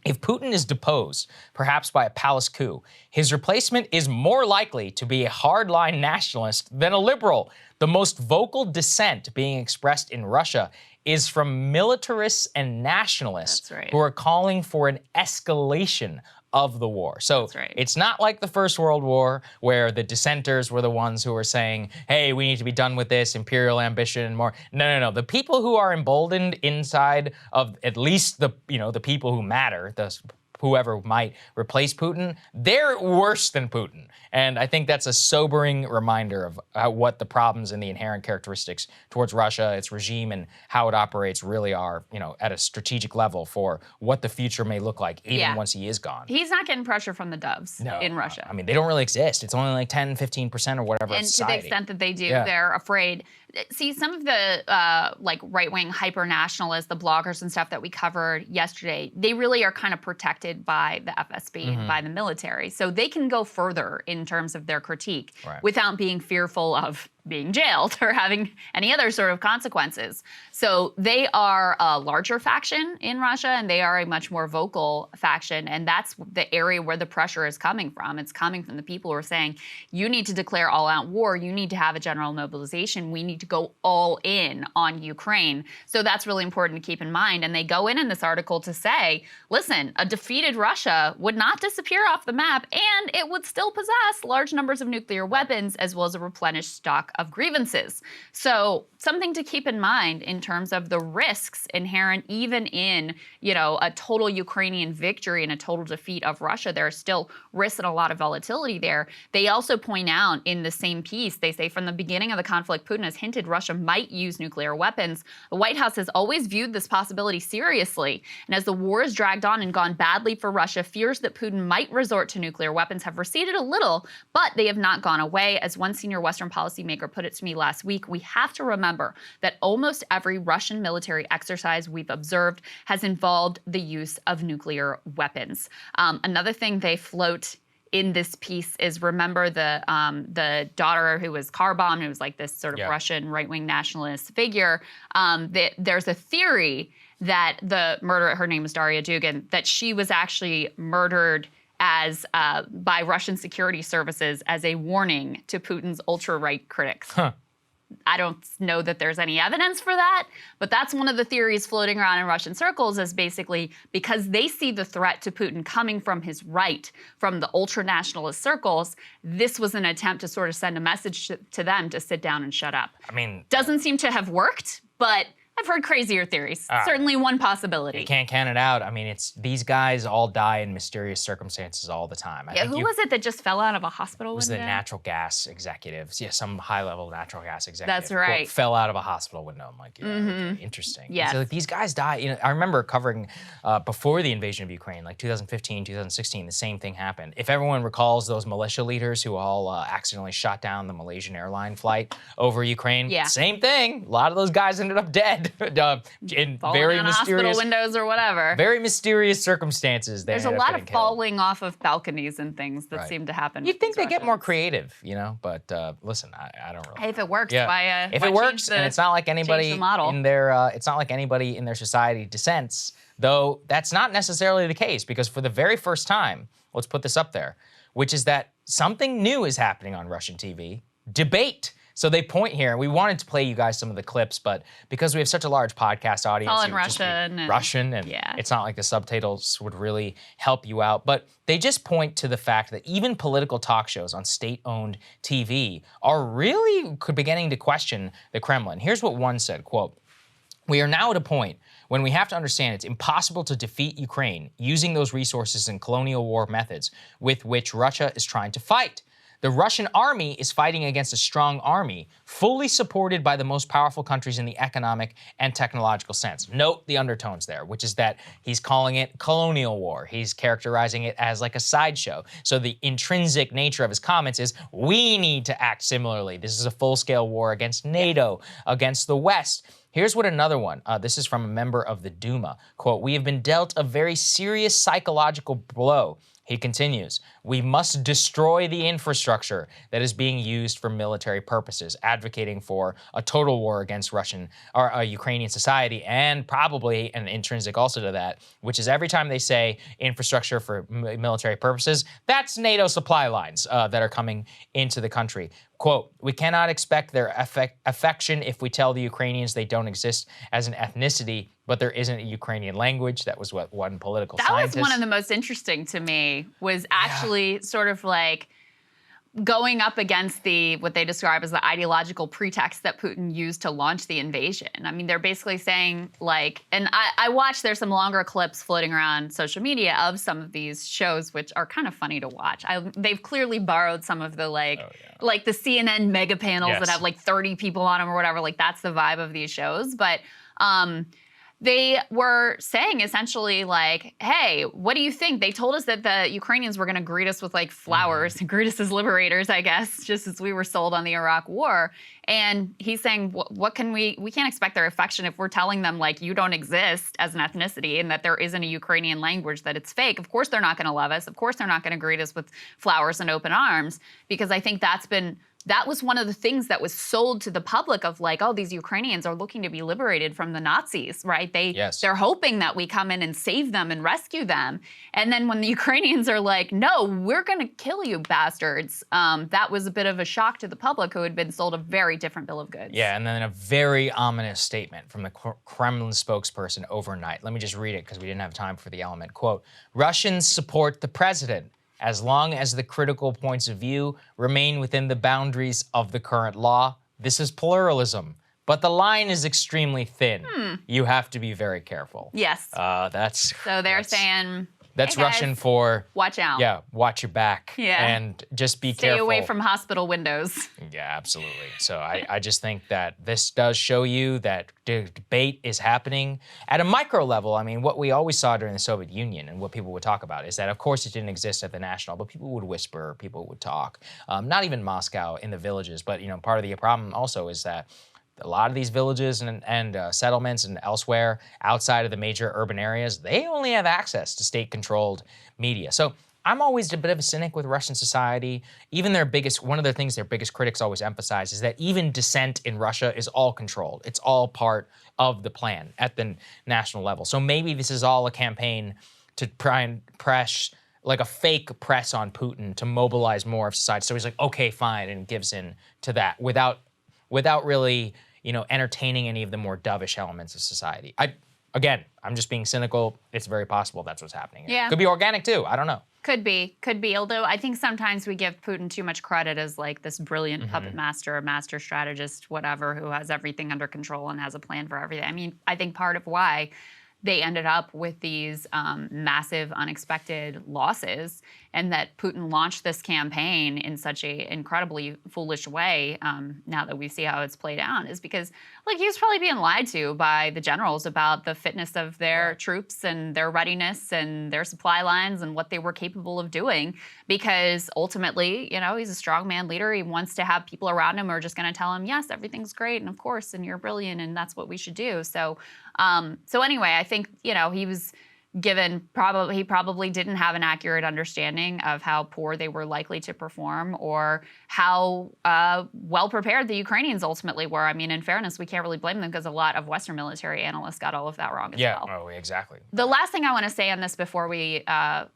"If Putin is deposed, perhaps by a palace coup, his replacement is more likely to be a hardline nationalist than a liberal. The most vocal dissent being expressed in Russia is from militarists and nationalists who are calling for an escalation of the war." So it's not like the First World War where the dissenters were the ones who were saying, hey, we need to be done with this imperial ambition and more. No. The people who are emboldened inside of at least the people who matter, whoever might replace Putin, they're worse than Putin. And I think that's a sobering reminder of what the problems and the inherent characteristics towards Russia, its regime, and how it operates really are, at a strategic level for what the future may look like, even once he is gone. He's not getting pressure from the doves in Russia. I mean, they don't really exist. It's only like 10, 15% or whatever. And to the extent that they do, they're afraid. See, some of the right-wing hyper-nationalists, the bloggers and stuff that we covered yesterday, they really are kind of protected by the FSB and by the military. So they can go further in terms of their critique without being fearful of being jailed or having any other sort of consequences. So they are a larger faction in Russia, and they are a much more vocal faction, and that's the area where the pressure is coming from. It's coming from the people who are saying, you need to declare all-out war, you need to have a general mobilization, we need to go all in on Ukraine. So that's really important to keep in mind. And they go in this article to say, listen, a defeated Russia would not disappear off the map, and it would still possess large numbers of nuclear weapons as well as a replenished stock of grievances. So something to keep in mind in terms of the risks inherent even in, a total Ukrainian victory and a total defeat of Russia. There are still risks and a lot of volatility there. They also point out in the same piece, they say from the beginning of the conflict, Putin has hinted Russia might use nuclear weapons. The White House has always viewed this possibility seriously. And as the war has dragged on and gone badly for Russia, fears that Putin might resort to nuclear weapons have receded a little, but they have not gone away. As one senior Western policymaker put it to me last week, we have to remember that almost every Russian military exercise we've observed has involved the use of nuclear weapons. Another thing they float in this piece is, remember the daughter who was car bombed, who was like this sort of Russian right-wing nationalist figure. There's a theory that the murderer, her name was Daria Dugin, that she was actually murdered as by Russian security services as a warning to Putin's ultra-right critics. I don't know that there's any evidence for that, but that's one of the theories floating around in Russian circles, is basically because they see the threat to Putin coming from his right, from the ultra-nationalist circles, this was an attempt to sort of send a message to them to sit down and shut up. I mean, doesn't seem to have worked, but I've heard crazier theories. Certainly one possibility. You can't count it out. I mean, these guys all die in mysterious circumstances all the time. Who was it that just fell out of a hospital window? It was the natural gas executives. Yeah, some high-level natural gas executive. That's right. Quote, fell out of a hospital window. I'm like, okay, interesting. Yes. So like, these guys die. You know, I remember covering before the invasion of Ukraine, like 2015, 2016, the same thing happened. If everyone recalls those militia leaders who all accidentally shot down the Malaysian airline flight over Ukraine, same thing. A lot of those guys ended up dead. In falling very out mysterious hospital windows or whatever. Very mysterious circumstances. There's a lot of falling off of balconies and things that seem to happen. You'd think they get more creative, you know, but listen, I don't really. Hey, if it works, if it works, and it's not like anybody in their it's not like anybody in their society dissents, though that's not necessarily the case, because for the very first time, let's put this up there, which is that something new is happening on Russian TV: debate. So they point here, and we wanted to play you guys some of the clips, but because we have such a large podcast audience, all in it would just be Russian, and it's not like the subtitles would really help you out. But they just point to the fact that even political talk shows on state-owned TV are really beginning to question the Kremlin. Here's what one said, quote, "We are now at a point when we have to understand it's impossible to defeat Ukraine using those resources and colonial war methods with which Russia is trying to fight. The Russian army is fighting against a strong army, fully supported by the most powerful countries in the economic and technological sense." Note the undertones there, which is that he's calling it colonial war. He's characterizing it as like a sideshow. So the intrinsic nature of his comments is, we need to act similarly. This is a full-scale war against NATO, against the West. Here's what another one, this is from a member of the Duma, quote, "We have been dealt a very serious psychological blow." He continues, "We must destroy the infrastructure that is being used for military purposes," advocating for a total war against Russian or Ukrainian society, and probably an intrinsic also to that, which is every time they say infrastructure for military purposes, that's NATO supply lines that are coming into the country. Quote, "We cannot expect their affection if we tell the Ukrainians they don't exist as an ethnicity, but there isn't a Ukrainian language." That was what one political scientist. That was one of the most interesting to me, was actually sort of like going up against what they describe as the ideological pretext that Putin used to launch the invasion. I mean, they're basically saying like, and I watched, there's some longer clips floating around social media of some of these shows, which are kind of funny to watch. They've clearly borrowed some of the like the CNN mega panels that have like 30 people on them or whatever. Like that's the vibe of these shows. But they were saying essentially like, hey, what do you think? They told us that the Ukrainians were going to greet us with like flowers, greet us as liberators, I guess, just as we were sold on the Iraq war. And he's saying, what can we can't expect their affection if we're telling them like you don't exist as an ethnicity and that there isn't a Ukrainian language, that it's fake. Of course they're not going to love us. Of course they're not going to greet us with flowers and open arms, because I think that was one of the things that was sold to the public of like, oh, these Ukrainians are looking to be liberated from the Nazis, right? They're hoping that we come in and save them and rescue them. And then when the Ukrainians are like, no, we're going to kill you bastards, that was a bit of a shock to the public who had been sold a very different bill of goods. Yeah, and then a very ominous statement from the Kremlin spokesperson overnight. Let me just read it because we didn't have time for the element. Quote, "Russians support the president as long as the critical points of view remain within the boundaries of the current law. This is pluralism, but the line is extremely thin. You have to be very careful." Yes. So they're saying, that's, hey guys, Russian for watch out. Yeah, watch your back. Yeah. And just be careful. Stay away from hospital windows. Yeah, absolutely. So I just think that this does show you that debate is happening at a micro level. I mean, what we always saw during the Soviet Union and what people would talk about is that, of course, it didn't exist at the national, but people would whisper, people would talk. Not even Moscow in the villages, but part of the problem also is that a lot of these villages and settlements and elsewhere outside of the major urban areas, they only have access to state-controlled media. So I'm always a bit of a cynic with Russian society. Even one of the things their biggest critics always emphasize is that even dissent in Russia is all controlled. It's all part of the plan at the national level. So maybe this is all a campaign to try and press, like a fake press on Putin to mobilize more of society. So he's like, okay, fine, and gives in to that without really, entertaining any of the more dovish elements of society. Again, I'm just being cynical. It's very possible that's what's happening here. Yeah. Could be organic too. I don't know. Could be. Although I think sometimes we give Putin too much credit as like this brilliant puppet master, master strategist, whatever, who has everything under control and has a plan for everything. I mean, I think part of why they ended up with these massive, unexpected losses, and that Putin launched this campaign in such a incredibly foolish way, now that we see how it's played out, is because, like, he was probably being lied to by the generals about the fitness of their troops and their readiness and their supply lines and what they were capable of doing. Because ultimately, you know, he's a strongman leader. He wants to have people around him who are just going to tell him, yes, everything's great, and of course, and you're brilliant, and that's what we should do. So anyway, I think, you know, he was given he probably didn't have an accurate understanding of how poor they were likely to perform, or how well prepared the Ukrainians ultimately were. I mean, in fairness, we can't really blame them because a lot of Western military analysts got all of that wrong as well. Yeah, exactly. The last thing I want to say on this before we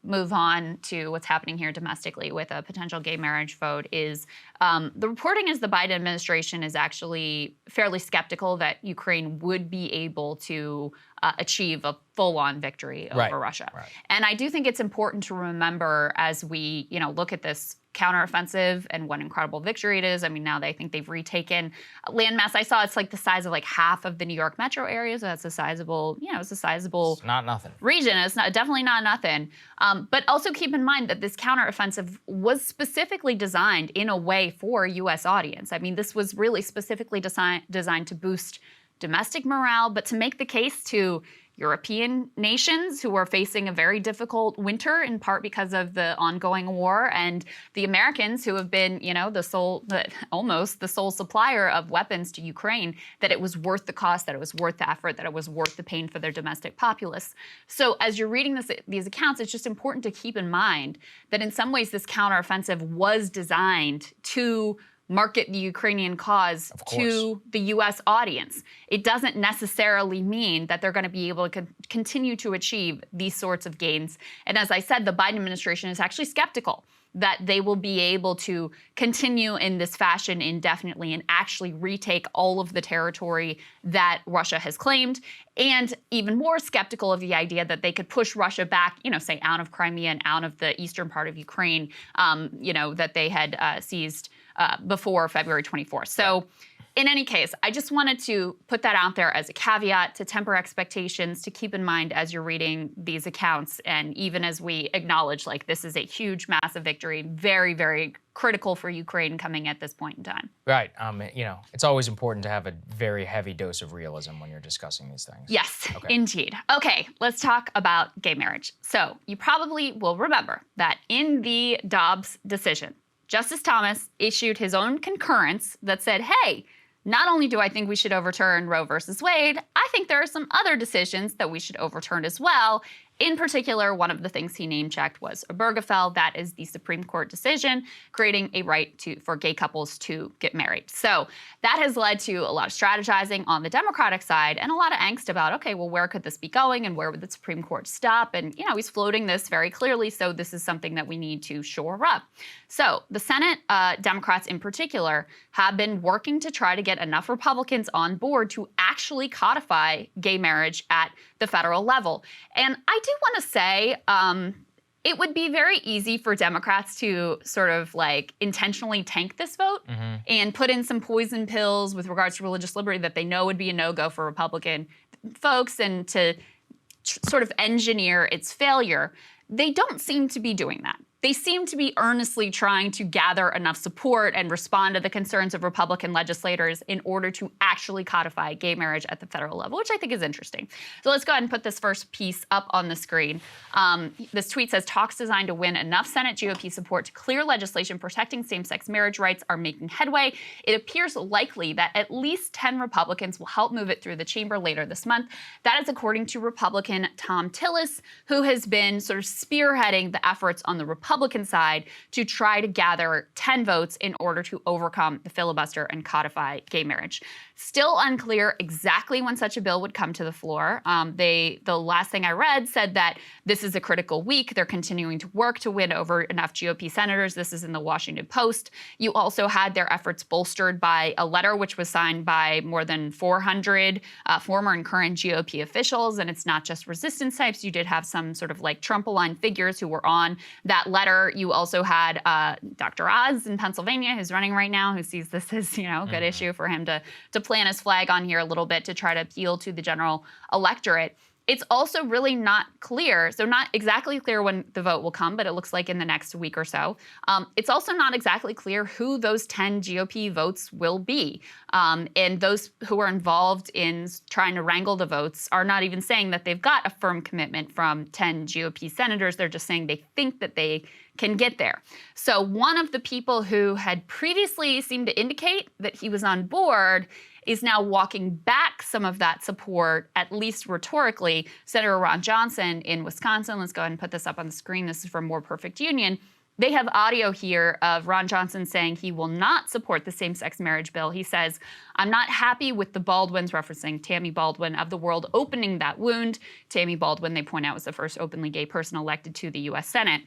move on to what's happening here domestically with a potential gay marriage vote is the reporting is the Biden administration is actually fairly skeptical that Ukraine would be able to achieve a full-on victory over Russia. Right. And I do think it's important to remember as we, you know, look at this counteroffensive and what incredible victory it is. I mean, now they think they've retaken landmass. I saw it's like the size of like half of the New York metro area, so that's a sizable, you know, it's a sizable It's not nothing. region. It's not definitely not nothing. But also keep in mind that this counteroffensive was specifically designed in a way for a U.S. audience. I mean, this was really specifically designed to boost domestic morale, but to make the case to European nations who are facing a very difficult winter, in part because of the ongoing war, and the Americans who have been, you know, almost the sole supplier of weapons to Ukraine, that it was worth the cost, that it was worth the effort, that it was worth the pain for their domestic populace. So as you're reading these accounts, it's just important to keep in mind that in some ways this counteroffensive was designed to market the Ukrainian cause to the U.S. audience. It doesn't necessarily mean that they're going to be able to continue to achieve these sorts of gains. And as I said, the Biden administration is actually skeptical that they will be able to continue in this fashion indefinitely and actually retake all of the territory that Russia has claimed, and even more skeptical of the idea that they could push Russia back, you know, say out of Crimea and out of the eastern part of Ukraine, you know, that they had seized before February 24th. So in any case, I just wanted to put that out there as a caveat to temper expectations, to keep in mind as you're reading these accounts, and even as we acknowledge, like, this is a huge, massive victory, very, very critical for Ukraine coming at this point in time. Right. You know, it's always important to have a very heavy dose of realism when you're discussing these things. Yes, indeed. Okay, let's talk about gay marriage. So you probably will remember that in the Dobbs decision, Justice Thomas issued his own concurrence that said, hey, not only do I think we should overturn Roe versus Wade, I think there are some other decisions that we should overturn as well. In particular, one of the things he name-checked was Obergefell. That is the Supreme Court decision creating a right for gay couples to get married. So that has led to a lot of strategizing on the Democratic side and a lot of angst about, okay, well, where could this be going and where would the Supreme Court stop? And, you know, he's floating this very clearly, so this is something that we need to shore up. So the Senate, Democrats in particular, have been working to try to get enough Republicans on board to actually codify gay marriage at the federal level. And I do want to say it would be very easy for Democrats to sort of like intentionally tank this vote and put in some poison pills with regards to religious liberty that they know would be a no-go for Republican folks, and to sort of engineer its failure. They don't seem to be doing that. They seem to be earnestly trying to gather enough support and respond to the concerns of Republican legislators in order to actually codify gay marriage at the federal level, which I think is interesting. So let's go ahead and put this first piece up on the screen. This tweet says, talks designed to win enough Senate GOP support to clear legislation protecting same-sex marriage rights are making headway. It appears likely that at least 10 Republicans will help move it through the chamber later this month. That is according to Republican Tom Tillis, who has been sort of spearheading the efforts on the Republican Republican side to try to gather 10 votes in order to overcome the filibuster and codify gay marriage. Still unclear exactly when such a bill would come to the floor. The last thing I read said that this is a critical week. They're continuing to work to win over enough GOP senators. This is in the Washington Post. You also had their efforts bolstered by a letter which was signed by more than 400 former and current GOP officials. And it's not just resistance types. You did have some sort of like Trump-aligned figures who were on that letter. You also had Dr. Oz in Pennsylvania, who's running right now, who sees this as, a good issue for him to plant his flag on here a little bit to try to appeal to the general electorate. It's also really not clear, so not exactly clear when the vote will come, but it looks like in the next week or so. It's also not exactly clear who those 10 GOP votes will be. And those who are involved in trying to wrangle the votes are not even saying that they've got a firm commitment from 10 GOP senators. They're just saying they think that they can get there. So one of the people who had previously seemed to indicate that he was on board is now walking back some of that support, at least rhetorically. Senator Ron Johnson in Wisconsin, let's go ahead and put this up on the screen. This is from More Perfect Union. They have audio here of Ron Johnson saying he will not support the same-sex marriage bill. He says, I'm not happy with the Baldwins, referencing Tammy Baldwin of the World, opening that wound. Tammy Baldwin, they point out, was the first openly gay person elected to the U.S. Senate.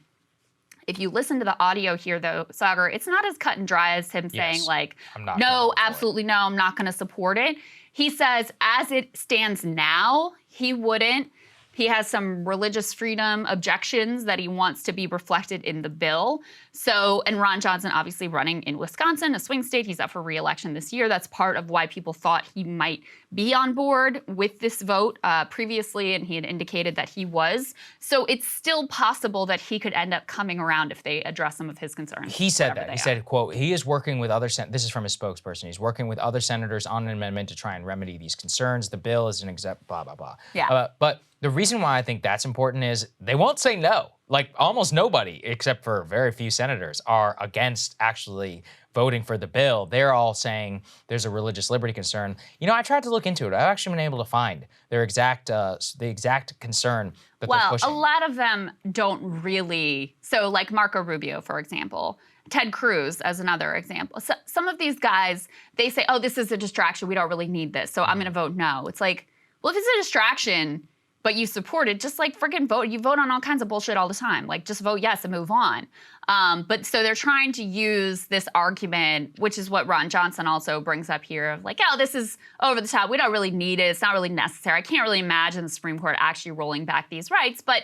If you listen to the audio here, though, Saagar, it's not as cut and dry as him saying, like, no, absolutely no, I'm not going to support it. He says, as it stands now, he wouldn't. He has some religious freedom objections that he wants to be reflected in the bill. So, and Ron Johnson obviously running in Wisconsin, a swing state. He's up for re-election this year. That's part of why people thought he might be on board with this vote previously, and he had indicated that he was. So it's still possible that he could end up coming around if they address some of his concerns. He said that. He said, quote, he is working with other, this is from his spokesperson, he's working with other senators on an amendment to try and remedy these concerns. The bill is an exempt, blah, blah, blah. Yeah. But the reason why I think that's important is they won't say no. Like almost nobody, except for very few senators, are against actually voting for the bill. They're all saying there's a religious liberty concern. I tried to look into it. I've actually been able to find their exact, the exact concern that they're pushing. Well, a lot of them don't really. So like Marco Rubio, for example, Ted Cruz as another example. So some of these guys, they say, oh, this is a distraction. We don't really need this. So I'm going to vote no. It's like, well, if it's a distraction, but you support it, just like freaking vote. You vote on all kinds of bullshit all the time. Like just vote yes and move on. But so they're trying to use this argument, which is what Ron Johnson also brings up here of like, oh, this is over the top. We don't really need it. It's not really necessary. I can't really imagine the Supreme Court actually rolling back these rights. But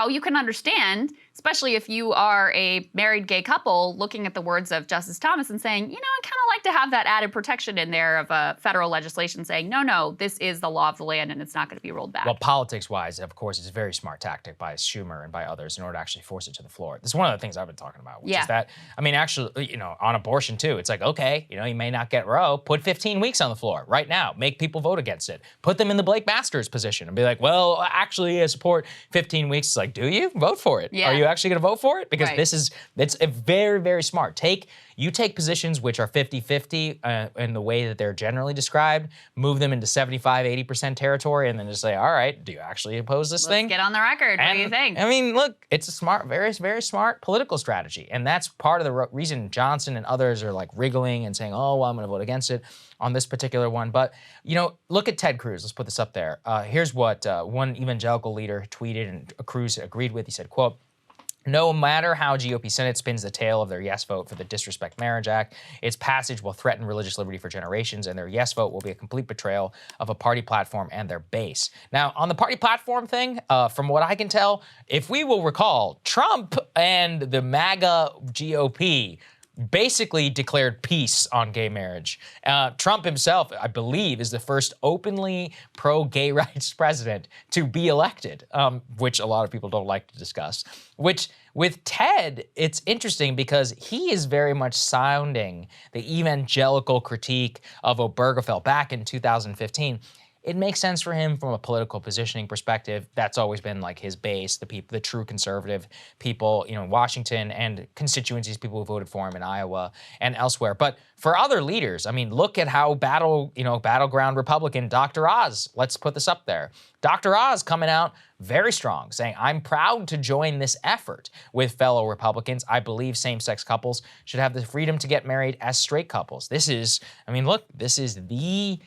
you can understand, especially if you are a married gay couple looking at the words of Justice Thomas and saying, I kind of like to have that added protection in there of a federal legislation saying, no, this is the law of the land and it's not going to be rolled back. Well, politics-wise, of course, it's a very smart tactic by Schumer and by others in order to actually force it to the floor. This is one of the things I've been talking about, which is that, actually, on abortion too, it's like, okay, you may not get Roe, put 15 weeks on the floor right now, make people vote against it, put them in the Blake Masters position and be like, well, actually, I support 15 weeks. It's like, do you? Vote for it. Yeah. Are you actually going to vote for it? Because it's a very, very smart. You take positions which are 50-50 in the way that they're generally described, move them into 75-80% territory, and then just say, all right, do you actually oppose this thing? Let's get on the record. What do you think? Look, it's a smart, very, very smart political strategy. And that's part of the reason Johnson and others are like wriggling and saying, oh, well, I'm going to vote against it on this particular one. But, look at Ted Cruz. Let's put this up there. Here's what one evangelical leader tweeted and Cruz agreed with. He said, quote, no matter how GOP Senate spins the tail of their yes vote for the Disrespect Marriage Act, its passage will threaten religious liberty for generations, and their yes vote will be a complete betrayal of a party platform and their base. Now, on the party platform thing, from what I can tell, if we will recall, Trump and the MAGA GOP basically declared peace on gay marriage. Trump himself, I believe, is the first openly pro-gay rights president to be elected, which a lot of people don't like to discuss. Which, with Ted, it's interesting because he is very much sounding the evangelical critique of Obergefell back in 2015. it makes sense for him from a political positioning perspective. That's always been like his base, the people, the true conservative people, in Washington and constituencies, people who voted for him in Iowa and elsewhere. But for other leaders, I mean, look at how battleground Republican Dr. Oz, let's put this up there. Dr. Oz coming out very strong, saying, I'm proud to join this effort with fellow Republicans. I believe same-sex couples should have the freedom to get married as straight couples. This is, this is the,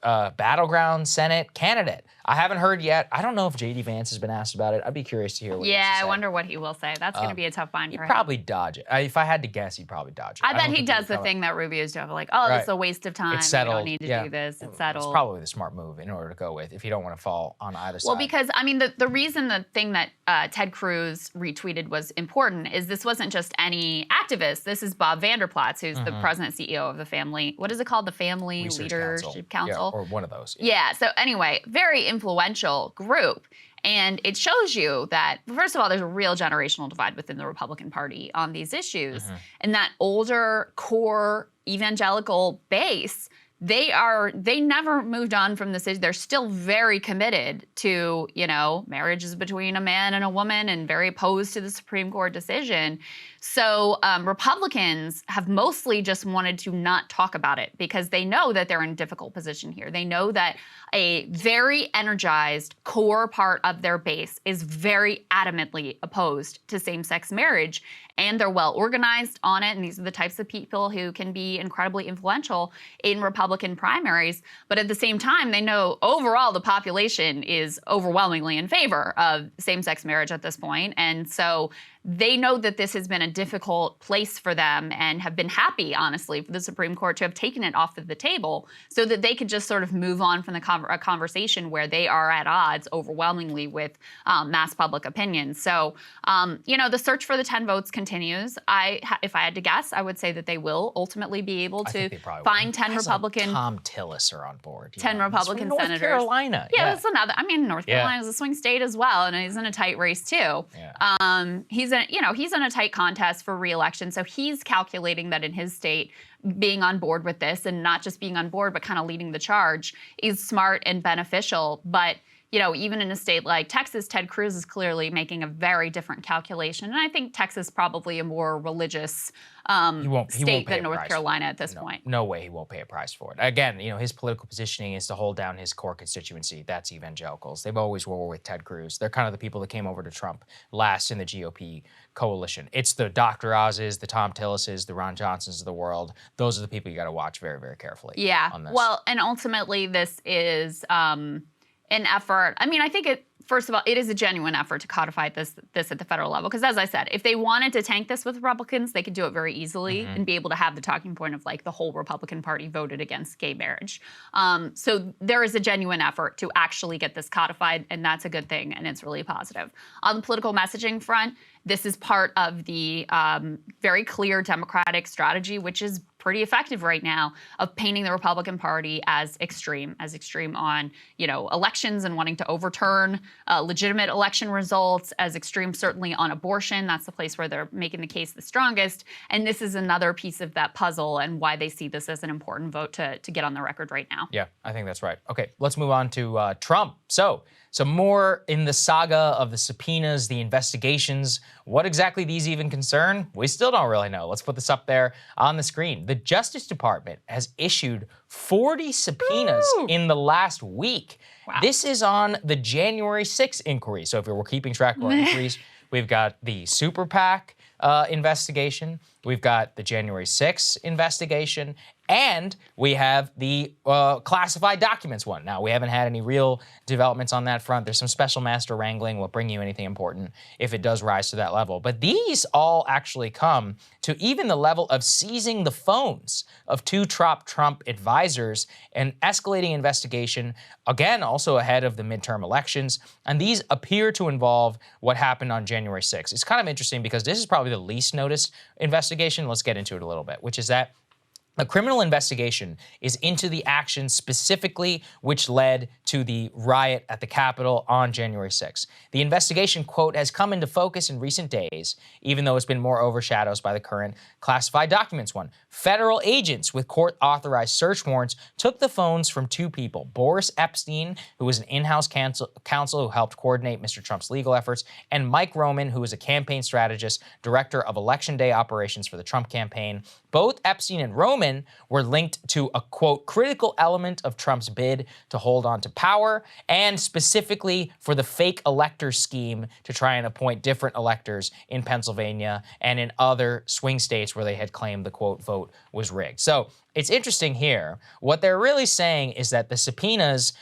battleground Senate candidate. I haven't heard yet. I don't know if J.D. Vance has been asked about it. I'd be curious to hear what he has to say. I wonder what he will say. That's going to be a tough bind for him. He'd probably dodge it. If I had to guess, he'd probably dodge it. I bet he does the thing that Rubio's doing, like, oh, this is a waste of time. It's settled. We don't need to do this. It's settled. It's probably the smart move in order to go with if you don't want to fall on either side. Well, because, the reason the thing that Ted Cruz retweeted was important is this wasn't just any activist. This is Bob Vanderplatz, who's the president and CEO of the family. What is it called? The Family Research Leadership Council? Yeah, or one of those. Yeah. So anyway, very influential group. And it shows you that, first of all, there's a real generational divide within the Republican Party on these issues. And that older core evangelical base, they never moved on from this issue. They're still very committed to, marriages between a man and a woman and very opposed to the Supreme Court decision. So Republicans have mostly just wanted to not talk about it because they know that they're in a difficult position here. They know that a very energized core part of their base is very adamantly opposed to same-sex marriage, and they're well organized on it, and these are the types of people who can be incredibly influential in Republican primaries. But at the same time, they know overall the population is overwhelmingly in favor of same-sex marriage at this point, and so they know that this has been a difficult place for them and have been happy, honestly, for the Supreme Court to have taken it off of the table so that they could just sort of move on from a conversation where they are at odds overwhelmingly with mass public opinion. So, the search for the 10 votes continues. If I had to guess, I would say that they will ultimately be able to find 10 Republican. Tom Tillis are on board. 10 Republican North senators. Carolina. Yeah, that's another. North Carolina is a swing state as well, and he's in a tight race too. Yeah. He's in a tight contest for re-election, so he's calculating that in his state, being on board with this and not just being on board, but kind of leading the charge is smart and beneficial. But even in a state like Texas, Ted Cruz is clearly making a very different calculation. And I think Texas is probably a more religious state than North Carolina at this point. No way he won't pay a price for it. Again, his political positioning is to hold down his core constituency. That's evangelicals. They've always war with Ted Cruz. They're kind of the people that came over to Trump last in the GOP coalition. It's the Dr. Oz's, the Tom Tillis's, the Ron Johnsons of the world. Those are the people you got to watch very, very carefully. Yeah. On this. Well, and ultimately this is an effort. I think first of all, it is a genuine effort to codify this at the federal level. Because as I said, if they wanted to tank this with Republicans, they could do it very easily and be able to have the talking point of like the whole Republican Party voted against gay marriage. So there is a genuine effort to actually get this codified, and that's a good thing, and it's really positive. On the political messaging front, this is part of the very clear Democratic strategy, which is pretty effective right now, of painting the Republican Party as extreme on, elections and wanting to overturn legitimate election results, as extreme certainly on abortion. That's the place where they're making the case the strongest. And this is another piece of that puzzle and why they see this as an important vote to get on the record right now. Yeah, I think that's right. Okay, let's move on to Trump. So more in the saga of the subpoenas, the investigations. What exactly these even concern? We still don't really know. Let's put this up there on the screen. The Justice Department has issued 40 subpoenas in the last week. Wow. This is on the January 6th inquiry. So if we're keeping track of our inquiries, we've got the Super PAC investigation, we've got the January 6th investigation, and we have the classified documents one. Now, we haven't had any real developments on that front. There's some special master wrangling. We'll bring you anything important if it does rise to that level. But these all actually come to even the level of seizing the phones of two top Trump advisors and escalating investigation, again, also ahead of the midterm elections. And these appear to involve what happened on January 6th. It's kind of interesting because this is probably the least noticed investigation. Let's get into it a little bit, which is that A criminal investigation is into the actions specifically which led to the riot at the Capitol on January 6th. The investigation, quote, has come into focus in recent days, even though it's been more overshadowed by the current classified documents one. Federal agents with court-authorized search warrants took the phones from two people, Boris Epstein, who was an in-house counsel who helped coordinate Mr. Trump's legal efforts, and Mike Roman, who was a campaign strategist, director of Election Day operations for the Trump campaign. Both Epstein and Roman were linked to a, quote, critical element of Trump's bid to hold on to power, and specifically for the fake elector scheme to try and appoint different electors in Pennsylvania and in other swing states where they had claimed the, quote, vote was rigged. So it's interesting here. What they're really saying is that the subpoenas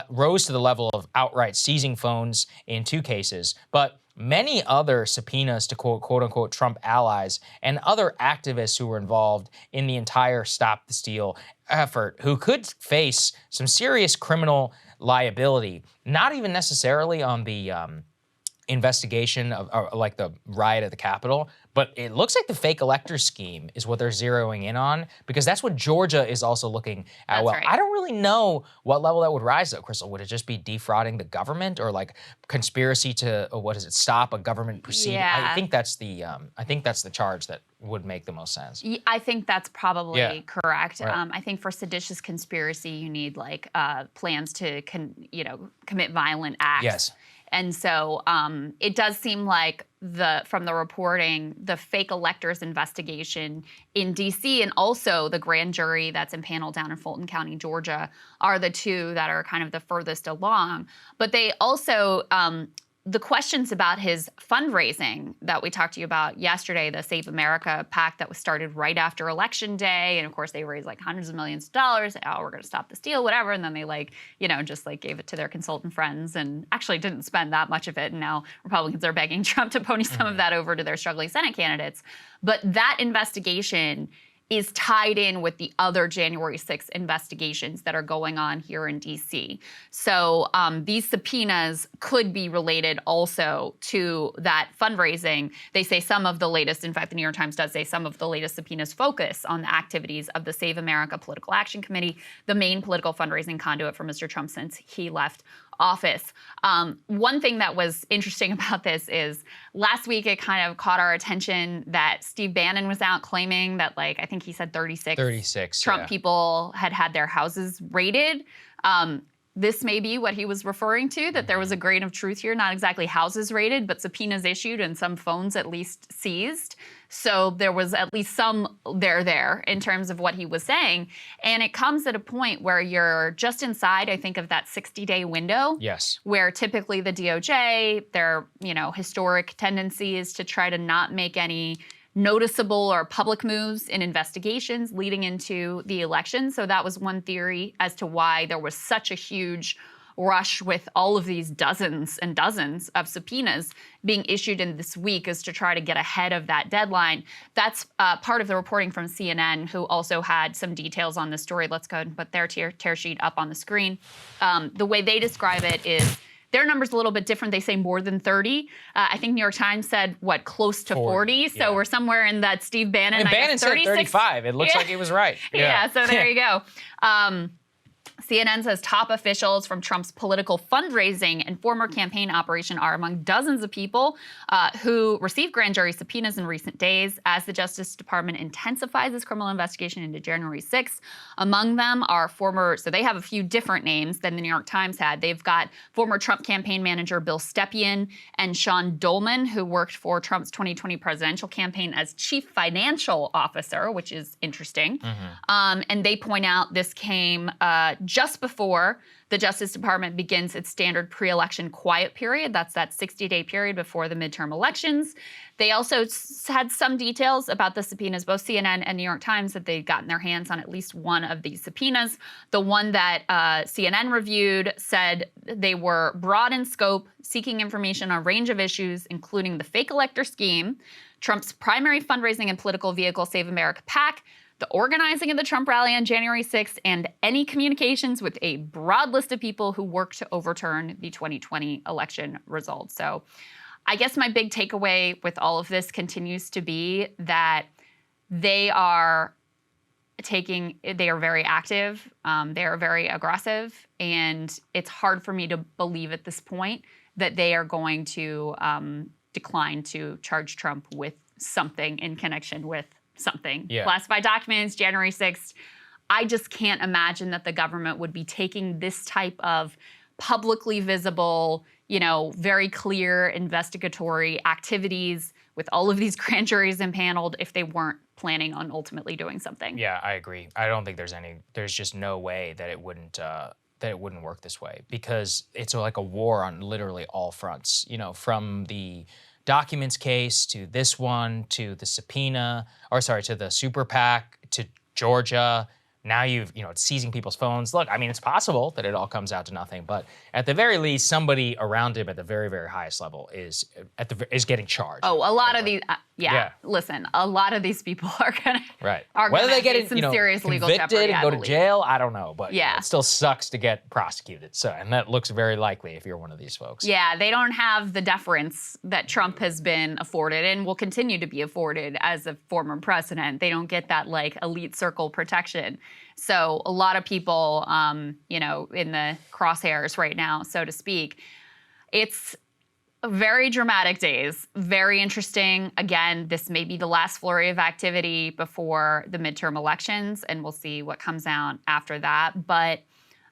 rose to the level of outright seizing phones in two cases, but many other subpoenas to quote unquote Trump allies and other activists who were involved in the entire Stop the Steal effort who could face some serious criminal liability, not even necessarily on the investigation of like the riot at the Capitol, but it looks like the fake elector scheme is what they're zeroing in on, because that's what Georgia is also looking at. That's well, right. I don't really know what level that would rise though, Krystal. Would it just be defrauding the government or like conspiracy to, stop a government proceeding? Yeah. I think that's the charge that would make the most sense. I think that's probably correct. Right. I think for seditious conspiracy, you need like plans to commit violent acts. Yes. And so it does seem like from the reporting, the fake electors investigation in D.C. and also the grand jury that's impaneled down in Fulton County, Georgia, are the two that are kind of the furthest along. But they also the questions about his fundraising that we talked to you about yesterday, the Save America PAC that was started right after Election Day. And of course, they raised like hundreds of millions of dollars. Oh, we're going to stop the steal, whatever. And then they just gave it to their consultant friends and actually didn't spend that much of it. And now Republicans are begging Trump to pony some of that over to their struggling Senate candidates. But that investigation is tied in with the other January 6th investigations that are going on here in D.C. So these subpoenas could be related also to that fundraising. They say some of the latest, in fact, the New York Times does say some of the latest subpoenas focus on the activities of the Save America Political Action Committee, the main political fundraising conduit for Mr. Trump since he left office. One thing that was interesting about this is last week it kind of caught our attention that Steve Bannon was out claiming that, like, I think he said 36 Trump people had their houses raided. This may be what he was referring to, that there was a grain of truth here, not exactly houses raided, but subpoenas issued and some phones at least seized. So there was at least some there in terms of what he was saying. And it comes at a point where you're just inside, I think, of that 60-day window. Yes. Where typically the DOJ, their historic tendency is to try to not make any noticeable or public moves in investigations leading into the election. So that was one theory as to why there was such a huge rush with all of these dozens and dozens of subpoenas being issued in this week, is to try to get ahead of that deadline. That's part of the reporting from CNN, who also had some details on this story. Let's go ahead and put their tear sheet up on the screen. The way they describe it is their number's a little bit different. They say more than 30. I think New York Times said, close to 40. So we're somewhere in that Steve Bannon. And Bannon said 35. It looks like he was right. Yeah, so there you go. CNN says top officials from Trump's political fundraising and former campaign operation are among dozens of people who received grand jury subpoenas in recent days as the Justice Department intensifies its criminal investigation into January 6th. Among them are so they have a few different names than the New York Times had. They've got former Trump campaign manager Bill Stepien and Sean Dolman, who worked for Trump's 2020 presidential campaign as chief financial officer, which is interesting. And they point out this came just before the Justice Department begins its standard pre-election quiet period. That's that 60-day period before the midterm elections. They also had some details about the subpoenas. Both CNN and New York Times that they'd gotten their hands on at least one of these subpoenas. The one that CNN reviewed said they were broad in scope, seeking information on a range of issues, including the fake elector scheme, Trump's primary fundraising and political vehicle, Save America PAC, the organizing of the Trump rally on January 6th, and any communications with a broad list of people who worked to overturn the 2020 election results. So I guess my big takeaway with all of this continues to be that they are they are very active, they are very aggressive, and it's hard for me to believe at this point that they are going to decline to charge Trump with something in connection with something. Yeah. Classified documents, January 6th. I just can't imagine that the government would be taking this type of publicly visible, very clear investigatory activities with all of these grand juries impaneled if they weren't planning on ultimately doing something. Yeah, I agree. I don't think there's just no way that it wouldn't work this way, because it's like a war on literally all fronts, from the documents case to this one, to the subpoena, to the super PAC, to Georgia. Now it's seizing people's phones. Look, I mean, it's possible that it all comes out to nothing, but at the very least, somebody around him at the very, very highest level is getting charged. Oh, a lot of these, listen, a lot of these people are gonna whether they get some serious legal convicted jeopardy, and go to jail, I don't know, but Yeah. it still sucks to get prosecuted. So, and that looks very likely if you're one of these folks. Yeah, they don't have the deference that Trump has been afforded and will continue to be afforded as a former president. They don't get that elite circle protection. So a lot of people, in the crosshairs right now, so to speak. It's very dramatic days, very interesting. Again, this may be the last flurry of activity before the midterm elections, and we'll see what comes out after that. But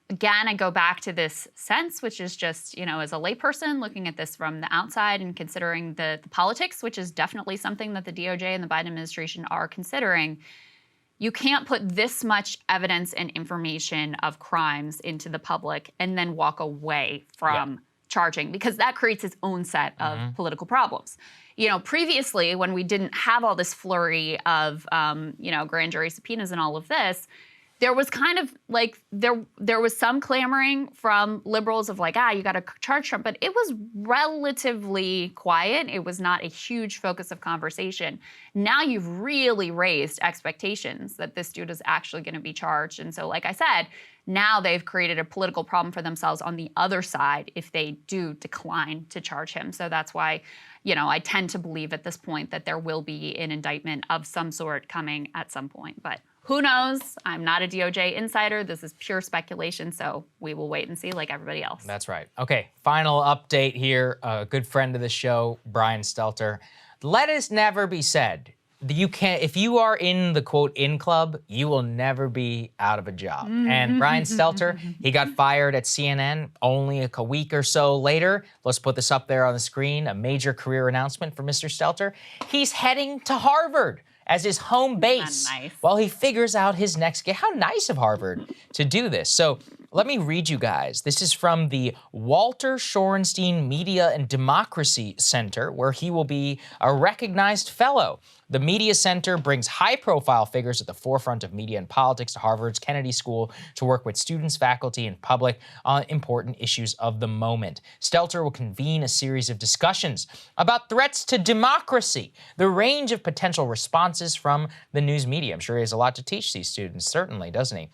again, I go back to this sense, which is just, as a layperson looking at this from the outside and considering the politics, which is definitely something that the DOJ and the Biden administration are considering. You can't put this much evidence and information of crimes into the public and then walk away from charging, because that creates its own set of political problems. Previously, when we didn't have all this flurry of, grand jury subpoenas and all of this, there was kind of there was some clamoring from liberals of you got to charge Trump, but it was relatively quiet. It was not a huge focus of conversation. Now you've really raised expectations that this dude is actually going to be charged. And so, like I said, now they've created a political problem for themselves on the other side if they do decline to charge him. So that's why, I tend to believe at this point that there will be an indictment of some sort coming at some point. But who knows? I'm not a DOJ insider. This is pure speculation, so we will wait and see like everybody else. That's right. Okay, final update here. A good friend of the show, Brian Stelter. Let it never be said that you can't, if you are in the quote in club, you will never be out of a job. And Brian Stelter, he got fired at CNN only a week or so later. Let's put this up there on the screen. A major career announcement for Mr. Stelter. He's heading to Harvard as his home base while he figures out his next gig. How nice of Harvard to do this. So let me read you guys. This is from the Walter Shorenstein Media and Democracy Center, where he will be a recognized fellow. The Media Center brings high-profile figures at the forefront of media and politics to Harvard's Kennedy School to work with students, faculty, and public on important issues of the moment. Stelter will convene a series of discussions about threats to democracy, the range of potential responses from the news media. I'm sure he has a lot to teach these students, certainly, doesn't he?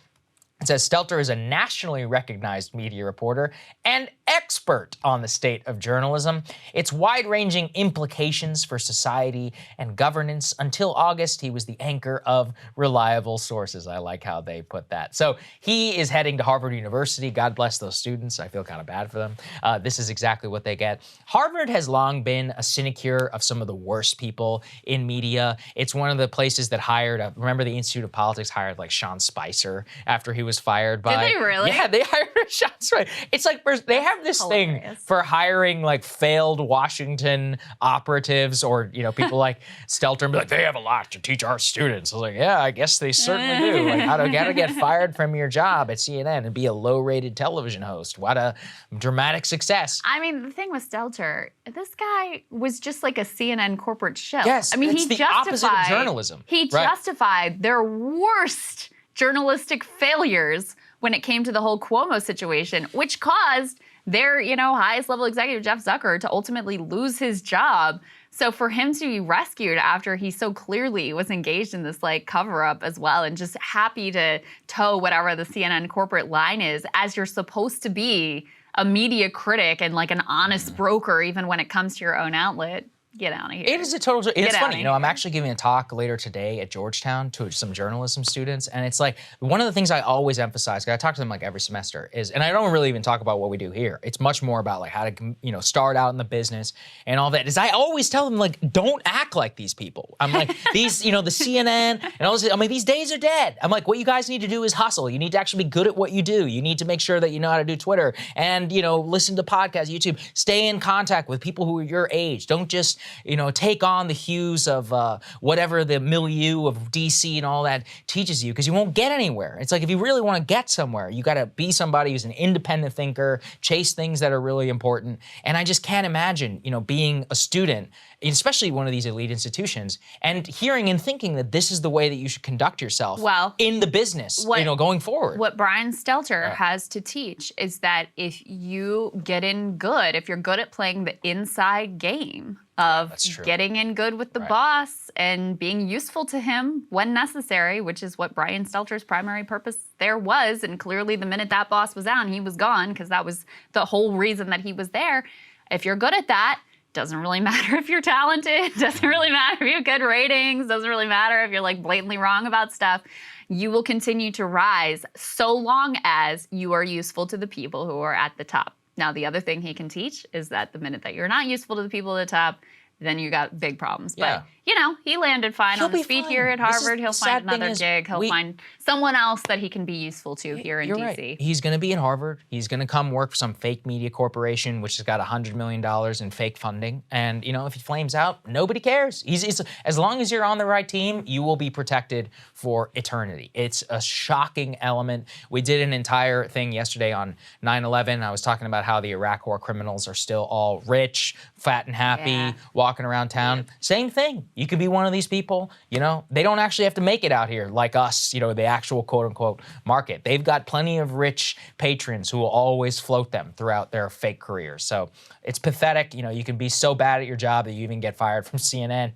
It says Stelter is a nationally recognized media reporter and expert on the state of journalism, its wide-ranging implications for society and governance. Until August, he was the anchor of reliable sources. I like how they put that. So he is heading to Harvard University. God bless those students. I feel kind of bad for them. This is exactly what they get. Harvard has long been a sinecure of some of the worst people in media. It's one of the places that hired, remember the Institute of Politics hired Sean Spicer after he was fired by— Did they really? Yeah, they hired Sean Spicer. It's like they have this thing for hiring failed Washington operatives or people like Stelter and be like, they have a lot to teach our students. I was like, yeah, I guess they certainly do. How to get fired from your job at CNN and be a low-rated television host. What a dramatic success. I mean, the thing with Stelter, this guy was just like a CNN corporate shill. Yes, I mean, it's the opposite of journalism. He justified their worst journalistic failures when it came to the whole Cuomo situation, which caused their, highest level executive, Jeff Zucker, to ultimately lose his job. So for him to be rescued after he so clearly was engaged in this cover-up as well, and just happy to toe whatever the CNN corporate line is, as you're supposed to be a media critic and an honest broker, even when it comes to your own outlet. Get out of here. It is a total. It's out funny, of you know. I'm here. actually giving a talk later today at Georgetown to some journalism students, and it's like one of the things I always emphasize. 'Cause I talk to them like every semester is, and I don't really even talk about what we do here. It's much more about like how to, you know, start out in the business and all that. Is I always tell them like, don't act like these people. I'm like these, you know, the CNN and all this. I'm like, these days are dead. I'm like, what you guys need to do is hustle. You need to actually be good at what you do. You need to make sure that you know how to do Twitter and, you know, listen to podcasts, YouTube. Stay in contact with people who are your age. Don't just, you know, take on the hues of whatever the milieu of DC and all that teaches you, because you won't get anywhere. It's like if you really want to get somewhere, you got to be somebody who's an independent thinker, chase things that are really important. And I just can't imagine, you know, being a student, especially one of these elite institutions, and hearing and thinking that this is the way that you should conduct yourself in the business, you know, going forward. What Brian Stelter has to teach is that if you get in good, if you're good at playing the inside game of getting in good with the boss and being useful to him when necessary, which is what Brian Stelter's primary purpose there was, and clearly the minute that boss was out, he was gone, because that was the whole reason that he was there. If you're good at that, doesn't really matter if you're talented, doesn't really matter if you have good ratings, doesn't really matter if you're like blatantly wrong about stuff. You will continue to rise so long as you are useful to the people who are at the top. Now, the other thing he can teach is that the minute that you're not useful to the people at the top, then you got big problems. But, you know, he landed fine on his feet here at Harvard. He'll find another gig. He'll find someone else that he can be useful to here in DC. Right. He's going to be in Harvard. He's going to come work for some fake media corporation, which has got $100 million in fake funding. And, you know, if he flames out, nobody cares. He's as long as you're on the right team, you will be protected for eternity. It's a shocking element. We did an entire thing yesterday on 9/11. I was talking about how the Iraq War criminals are still all rich, fat and happy, walking around town. Same thing. You could be one of these people, you know, they don't actually have to make it out here like us, you know, the actual quote unquote market. They've got plenty of rich patrons who will always float them throughout their fake careers. So it's pathetic. You know, you can be so bad at your job that you even get fired from CNN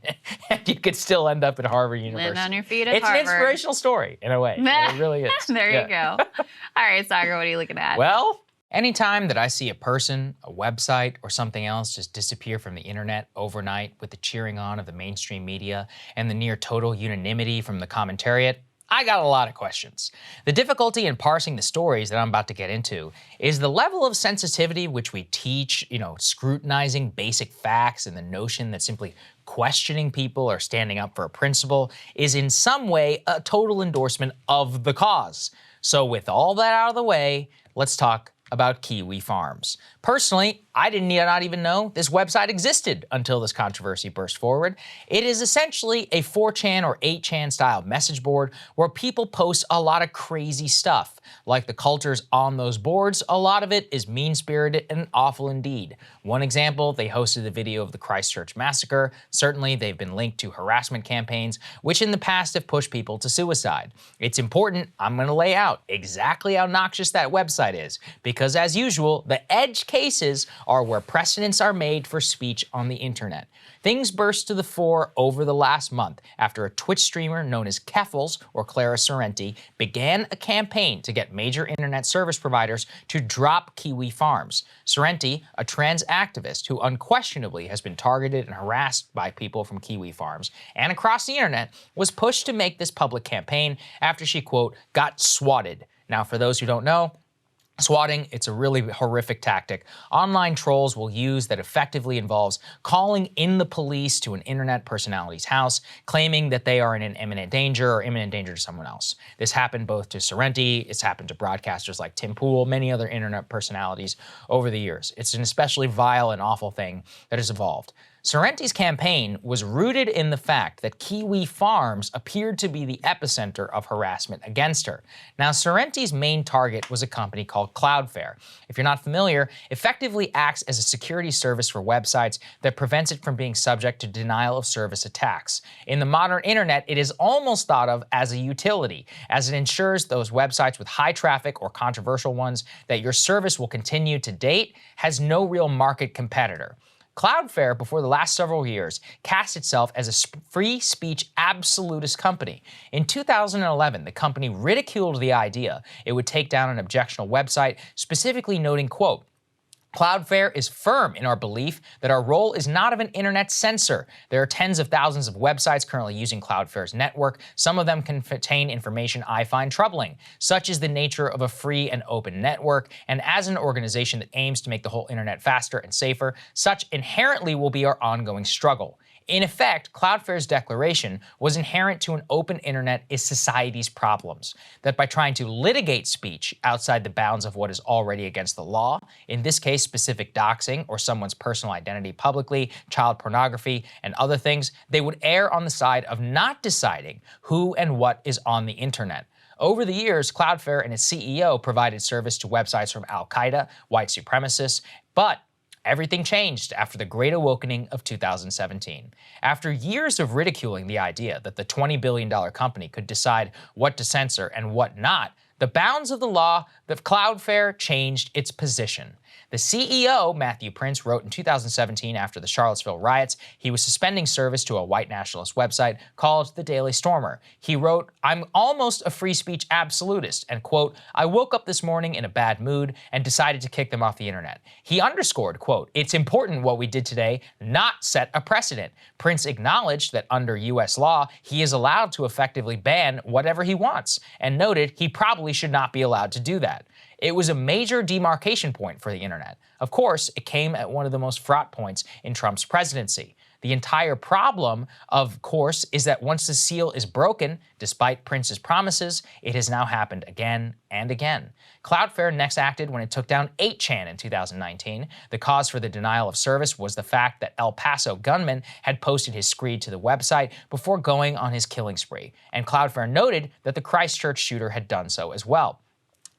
and you could still end up at Harvard University. Landing on your feet at Harvard. It's an inspirational story in a way. It really is. There you go. All right, Saagar, what are you looking at? Well, anytime that I see a person, a website, or something else just disappear from the internet overnight with the cheering on of the mainstream media and the near total unanimity from the commentariat, I got a lot of questions. The difficulty in parsing the stories that I'm about to get into is the level of sensitivity which we teach, you know, scrutinizing basic facts, and the notion that simply questioning people or standing up for a principle is in some way a total endorsement of the cause. So with all that out of the way, let's talk about Kiwi Farms. Personally, I did not even know this website existed until this controversy burst forward. It is essentially a 4chan or 8chan style message board where people post a lot of crazy stuff. Like the cultures on those boards, a lot of it is mean-spirited and awful indeed. One example, they hosted a video of the Christchurch massacre. Certainly, they've been linked to harassment campaigns, which in the past have pushed people to suicide. It's important, I'm gonna lay out exactly how noxious that website is, because as usual, the edge cases are where precedents are made for speech on the internet. Things burst to the fore over the last month after a Twitch streamer known as Keffels, or Clara Sorrenti, began a campaign to get major internet service providers to drop Kiwi Farms. Sorrenti, a trans activist who unquestionably has been targeted and harassed by people from Kiwi Farms and across the internet, was pushed to make this public campaign after she, quote, got swatted. Now, for those who don't know, swatting, it's a really horrific tactic online trolls will use that effectively involves calling in the police to an internet personality's house, claiming that they are in an imminent danger or imminent danger to someone else. This happened both to Sorrenti, it's happened to broadcasters like Tim Pool, many other internet personalities over the years. It's an especially vile and awful thing that has evolved. Sorrenti's campaign was rooted in the fact that Kiwi Farms appeared to be the epicenter of harassment against her. Now, Sorrenti's main target was a company called Cloudflare. If you're not familiar, effectively acts as a security service for websites that prevents it from being subject to denial of service attacks. In the modern internet, it is almost thought of as a utility, as it ensures those websites with high traffic or controversial ones that your service will continue to date has no real market competitor. Cloudflare, before the last several years, cast itself as a free speech absolutist company. In 2011, the company ridiculed the idea it would take down an objectionable website, specifically noting, quote, Cloudflare is firm in our belief that our role is not of an internet censor. There are tens of thousands of websites currently using Cloudflare's network. Some of them contain information I find troubling. Such is the nature of a free and open network, and as an organization that aims to make the whole internet faster and safer, such inherently will be our ongoing struggle. In effect, Cloudflare's declaration was inherent to an open internet is society's problems, that by trying to litigate speech outside the bounds of what is already against the law, in this case specific doxing or someone's personal identity publicly, child pornography, and other things, they would err on the side of not deciding who and what is on the internet. Over the years, Cloudflare and its CEO provided service to websites from Al-Qaeda, white supremacists, but everything changed after the Great Awakening of 2017. After years of ridiculing the idea that the $20 billion company could decide what to censor and what not, the bounds of the law, the Cloudflare changed its position. The CEO, Matthew Prince, wrote in 2017 after the Charlottesville riots, he was suspending service to a white nationalist website called The Daily Stormer. He wrote, "I'm almost a free speech absolutist," and quote, "I woke up this morning in a bad mood and decided to kick them off the internet." He underscored, quote, "It's important what we did today, not set a precedent." Prince acknowledged that under US law, he is allowed to effectively ban whatever he wants, and noted he probably should not be allowed to do that. It was a major demarcation point for the internet. Of course, it came at one of the most fraught points in Trump's presidency. The entire problem, of course, is that once the seal is broken, despite Prince's promises, it has now happened again and again. Cloudflare next acted when it took down 8chan in 2019. The cause for the denial of service was the fact that El Paso gunman had posted his screed to the website before going on his killing spree, and Cloudflare noted that the Christchurch shooter had done so as well.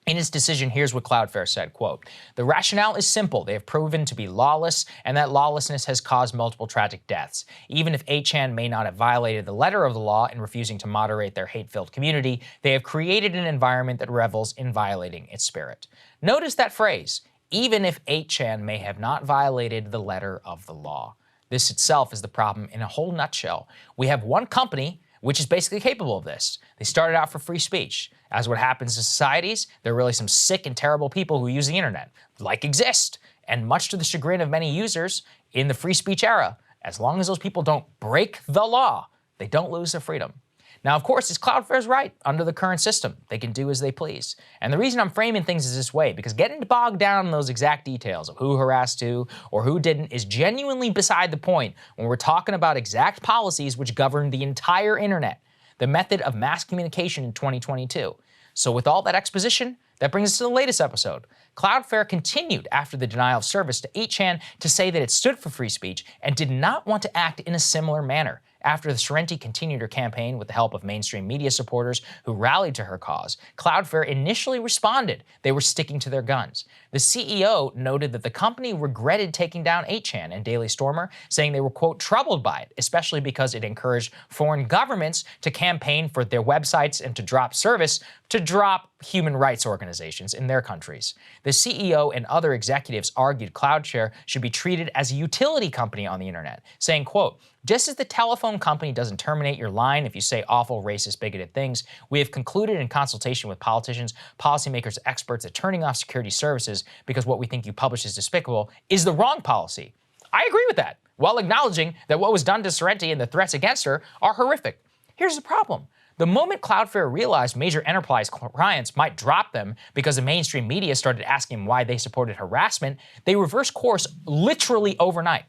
In its decision, here's what Cloudflare said, quote, "The rationale is simple. They have proven to be lawless, and that lawlessness has caused multiple tragic deaths. Even if 8chan may not have violated the letter of the law in refusing to moderate their hate-filled community, they have created an environment that revels in violating its spirit." Notice that phrase, even if 8chan may have not violated the letter of the law. This itself is the problem in a whole nutshell. We have one company which is basically capable of this. They started out for free speech. As what happens in societies, there are really some sick and terrible people who use the internet, like exist. And much to the chagrin of many users in the free speech era, as long as those people don't break the law, they don't lose their freedom. Now, of course, it's Cloudflare's right. Under the current system, they can do as they please. And the reason I'm framing things is this way, because getting bogged down in those exact details of who harassed who or who didn't is genuinely beside the point when we're talking about exact policies which govern the entire internet, the method of mass communication in 2022. So with all that exposition, that brings us to the latest episode. Cloudflare continued after the denial of service to 8chan to say that it stood for free speech and did not want to act in a similar manner. After the Sorrenti continued her campaign with the help of mainstream media supporters who rallied to her cause, Cloudflare initially responded they were sticking to their guns. The CEO noted that the company regretted taking down 8chan and Daily Stormer, saying they were, quote, troubled by it, especially because it encouraged foreign governments to campaign for their websites and to drop service to drop human rights organizations in their countries. The CEO and other executives argued Cloudflare should be treated as a utility company on the internet, saying, quote, just as the telephone company doesn't terminate your line if you say awful, racist, bigoted things, we have concluded in consultation with politicians, policymakers, experts that turning off security services because what we think you publish is despicable is the wrong policy. I agree with that, while acknowledging that what was done to Sorrenti and the threats against her are horrific. Here's the problem. The moment Cloudflare realized major enterprise clients might drop them because the mainstream media started asking why they supported harassment, they reversed course literally overnight.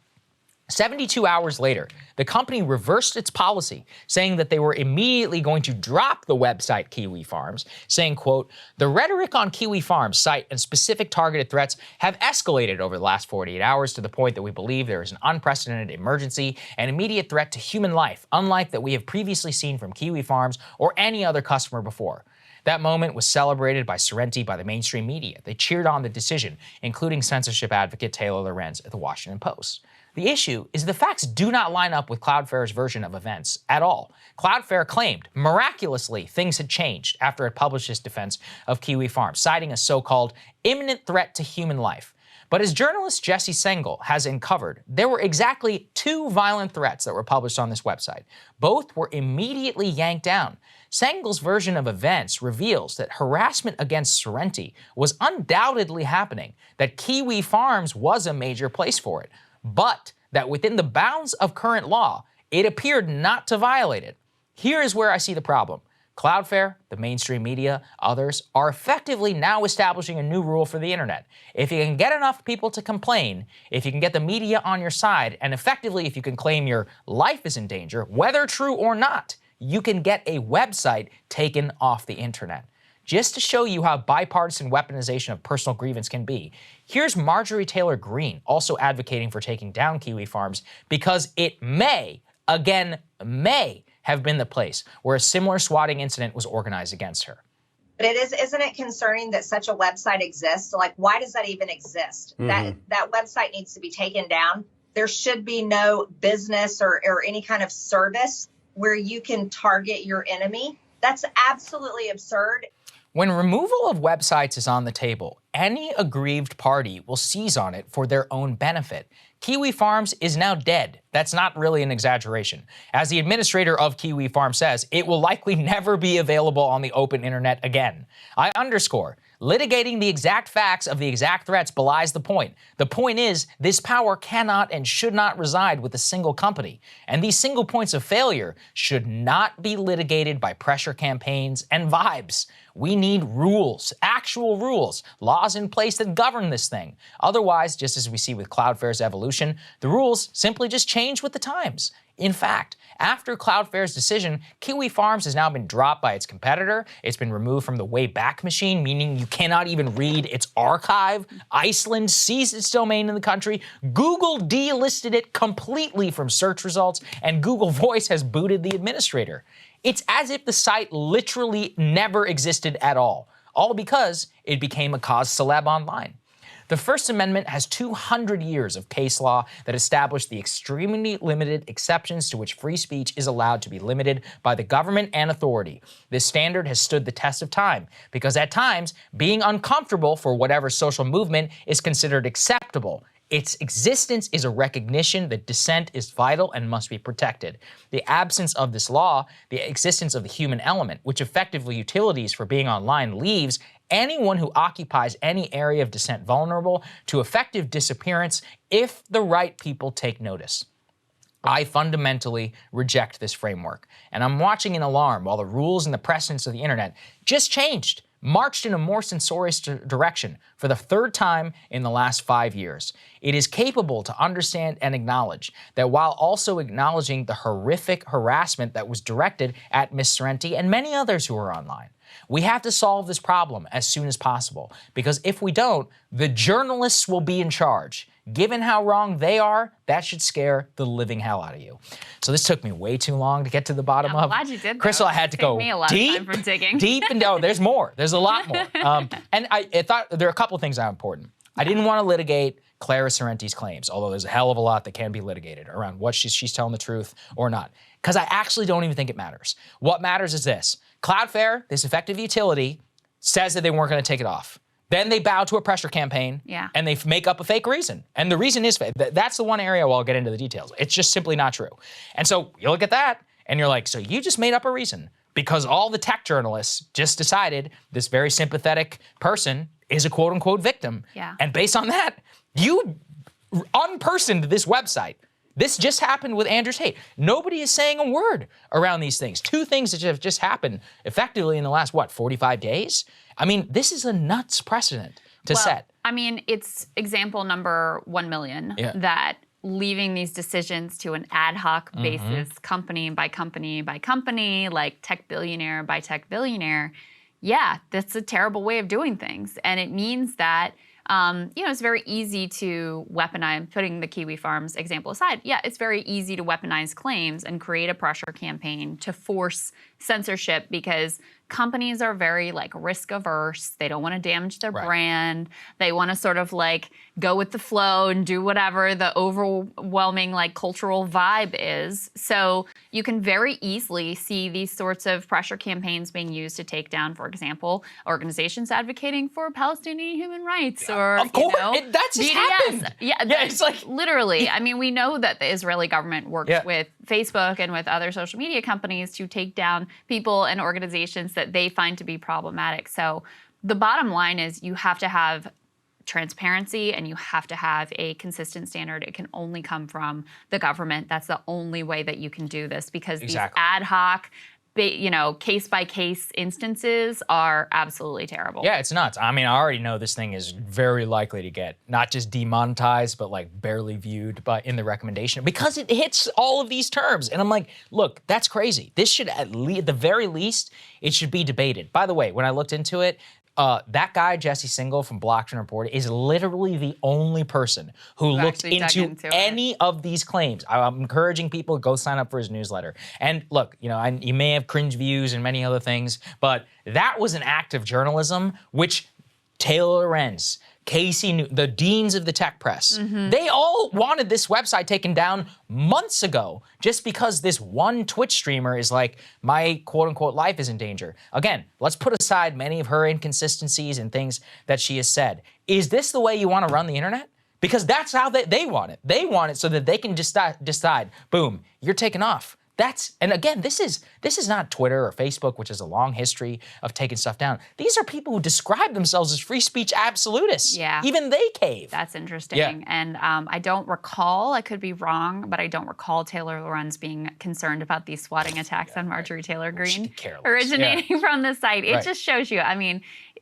72 hours later, the company reversed its policy, saying that they were immediately going to drop the website Kiwi Farms, saying, quote, the rhetoric on Kiwi Farms' site and specific targeted threats have escalated over the last 48 hours to the point that we believe there is an unprecedented emergency and immediate threat to human life, unlike that we have previously seen from Kiwi Farms or any other customer before. That moment was celebrated by Sorrenti by the mainstream media. They cheered on the decision, including censorship advocate Taylor Lorenz at the Washington Post. The issue is the facts do not line up with Cloudflare's version of events at all. Cloudflare claimed, miraculously, things had changed after it published its defense of Kiwi Farms, citing a so-called imminent threat to human life. But as journalist Jesse Sengel has uncovered, there were exactly 2 violent threats that were published on this website. Both were immediately yanked down. Sengel's version of events reveals that harassment against Sorrenti was undoubtedly happening, that Kiwi Farms was a major place for it, but that within the bounds of current law, it appeared not to violate it. Here is where I see the problem. Cloudflare, the mainstream media, others are effectively now establishing a new rule for the internet. If you can get enough people to complain, if you can get the media on your side, and effectively if you can claim your life is in danger, whether true or not, you can get a website taken off the internet. Just to show you how bipartisan weaponization of personal grievance can be, here's Marjorie Taylor Greene also advocating for taking down Kiwi Farms because it may, again, may have been the place where a similar swatting incident was organized against her. But isn't it concerning that such a website exists? Like, why does that even exist? That website needs to be taken down. There should be no business or any kind of service where you can target your enemy. That's absolutely absurd. When removal of websites is on the table, any aggrieved party will seize on it for their own benefit. Kiwi Farms is now dead. That's not really an exaggeration. As the administrator of Kiwi Farms says, it will likely never be available on the open internet again. I underscore, litigating the exact facts of the exact threats belies the point. The point is, this power cannot and should not reside with a single company. And these single points of failure should not be litigated by pressure campaigns and vibes. We need rules, actual rules, laws in place that govern this thing. Otherwise, just as we see with Cloudflare's evolution, the rules simply just change with the times. In fact, after Cloudflare's decision, Kiwi Farms has now been dropped by its competitor. It's been removed from the Wayback Machine, meaning you cannot even read its archive. Iceland seized its domain in the country. Google delisted it completely from search results, and Google Voice has booted the administrator. It's as if the site literally never existed at all because it became a cause celeb online. The First Amendment has 200 years of case law that established the extremely limited exceptions to which free speech is allowed to be limited by the government and authority. This standard has stood the test of time because at times, being uncomfortable for whatever social movement is considered acceptable. Its existence is a recognition that dissent is vital and must be protected. The absence of this law, the existence of the human element, which effectively utilities for being online leaves anyone who occupies any area of dissent vulnerable to effective disappearance if the right people take notice. I fundamentally reject this framework, and I'm watching in alarm while the rules and the precedents of the internet just changed, marched in a more censorious direction for the 3rd time in the last 5 years. It is capable to understand and acknowledge that while also acknowledging the horrific harassment that was directed at Ms. Sorrenti and many others who are online. We have to solve this problem as soon as possible, because if we don't, the journalists will be in charge. Given how wrong they are, that should scare the living hell out of you. So this took me way too long to get to the bottom of. I'm glad you did, though. Krystal, I had to go me a lot of time for digging. deep, and there's more. There's a lot more. And I thought there are a couple of things that are important. I didn't want to litigate Clara Sorrenti's claims, although there's a hell of a lot that can be litigated around what she's telling the truth or not, because I actually don't even think it matters. What matters is this. Cloudflare, this effective utility, says that they weren't going to take it off. Then they bow to a pressure campaign, and they make up a fake reason. And the reason is fake. That's the one area where I'll get into the details. It's just simply not true. And so you look at that, and you're like, so you just made up a reason because all the tech journalists just decided this very sympathetic person is a quote-unquote victim. Yeah. And based on that, you unpersoned this website. This just happened with Andrews Tate. Nobody is saying a word around these things. 2 things that have just happened effectively in the last, 45 days? I mean, this is a nuts precedent to set. I mean, it's example number 1 million that leaving these decisions to an ad hoc basis, company by company by company, like tech billionaire by tech billionaire, that's a terrible way of doing things. And it means that it's very easy to weaponize, putting the Kiwi Farms example aside, it's very easy to weaponize claims and create a pressure campaign to force censorship because companies are very like risk averse. They don't want to damage their brand. They want to sort of like go with the flow and do whatever the overwhelming like cultural vibe is. So you can very easily see these sorts of pressure campaigns being used to take down, for example, organizations advocating for Palestinian human rights, or of course, that's just happened. Yeah, it's like literally. I mean, we know that the Israeli government works with Facebook and with other social media companies to take down people and organizations that they find to be problematic. So the bottom line is you have to have transparency and you have to have a consistent standard. It can only come from the government. That's the only way that you can do this, because these ad hoc, case by case instances are absolutely terrible. Yeah, it's nuts. I mean, I already know this thing is very likely to get not just demonetized, but like barely viewed in the recommendation, because it hits all of these terms. And I'm like, look, that's crazy. This should at the very least, it should be debated. By the way, when I looked into it, that guy, Jesse Singal from Blockchain Report, is literally the only person who looked into any of these claims. I'm encouraging people to go sign up for his newsletter. And look, you may have cringe views and many other things, but that was an act of journalism, which Taylor Lorenz, Casey, the deans of the tech press, they all wanted this website taken down months ago just because this one Twitch streamer is like, my quote-unquote life is in danger. Again, let's put aside many of her inconsistencies and things that she has said. Is this the way you want to run the internet? Because that's how they want it. They want it so that they can decide, boom, you're taking off. And again, this is not Twitter or Facebook, which has a long history of taking stuff down. These are people who describe themselves as free speech absolutists. Yeah. Even they cave. That's interesting. Yeah. And I don't recall, I could be wrong, but I don't recall Taylor Lorenz being concerned about these swatting attacks on Marjorie Taylor Greene originating from this site. It just shows you,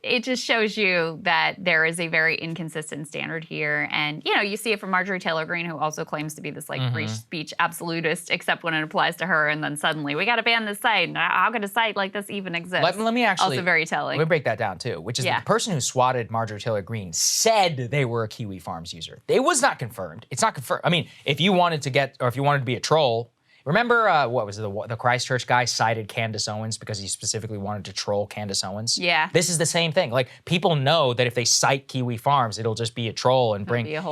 it just shows you that there is a very inconsistent standard here. And, you see it from Marjorie Taylor Greene, who also claims to be this like free speech absolutist, except when it applies to her. And then suddenly we got to ban this site. How could a site like this even exist? Let me actually. Also very telling. Let me break that down too, which is the person who swatted Marjorie Taylor Greene said they were a Kiwi Farms user. It was not confirmed. It's not confirmed. I mean, if you wanted to be a troll, remember, what was it, the Christchurch guy cited Candace Owens because he specifically wanted to troll Candace Owens? Yeah. This is the same thing. Like, people know that if they cite Kiwi Farms, it'll just be a troll and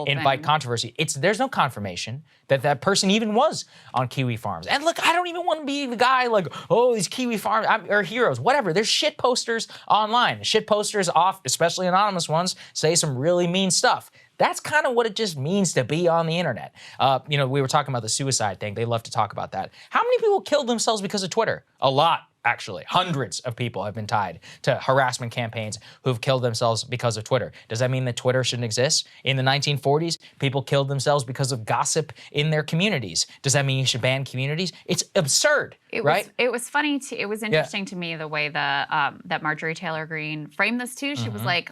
invite controversy. There's no confirmation that person even was on Kiwi Farms. And look, I don't even want to be the guy like, oh, these Kiwi Farms are heroes, whatever. There's shit posters online. Shit posters, especially anonymous ones, say some really mean stuff. That's kind of what it just means to be on the internet. We were talking about the suicide thing. They love to talk about that. How many people killed themselves because of Twitter? A lot, actually. Hundreds of people have been tied to harassment campaigns who've killed themselves because of Twitter. Does that mean that Twitter shouldn't exist? In the 1940s, people killed themselves because of gossip in their communities. Does that mean you should ban communities? It's absurd, right? It was funny. It was interesting to me the way that Marjorie Taylor Greene framed this too. She was like,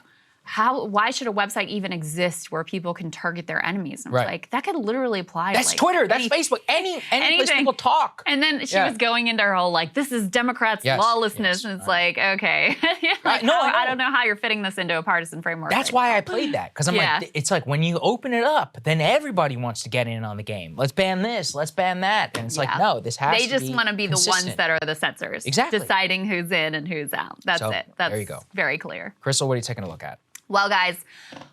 why should a website even exist where people can target their enemies? And I was like, that could literally apply to Twitter, that's Facebook, any place people talk. And then she was going into her whole this is Democrats' lawlessness. And it's like, okay. I don't know how you're fitting this into a partisan framework. That's why I played that, because I'm like, it's like when you open it up, then everybody wants to get in on the game. Let's ban this, let's ban that. And it's like, no, this has to be They just want to be consistent. The ones that are the censors. Exactly. Deciding who's in and who's out. That's it. That's there you go. Very clear. Krystal, what are you taking a look at? Well, guys,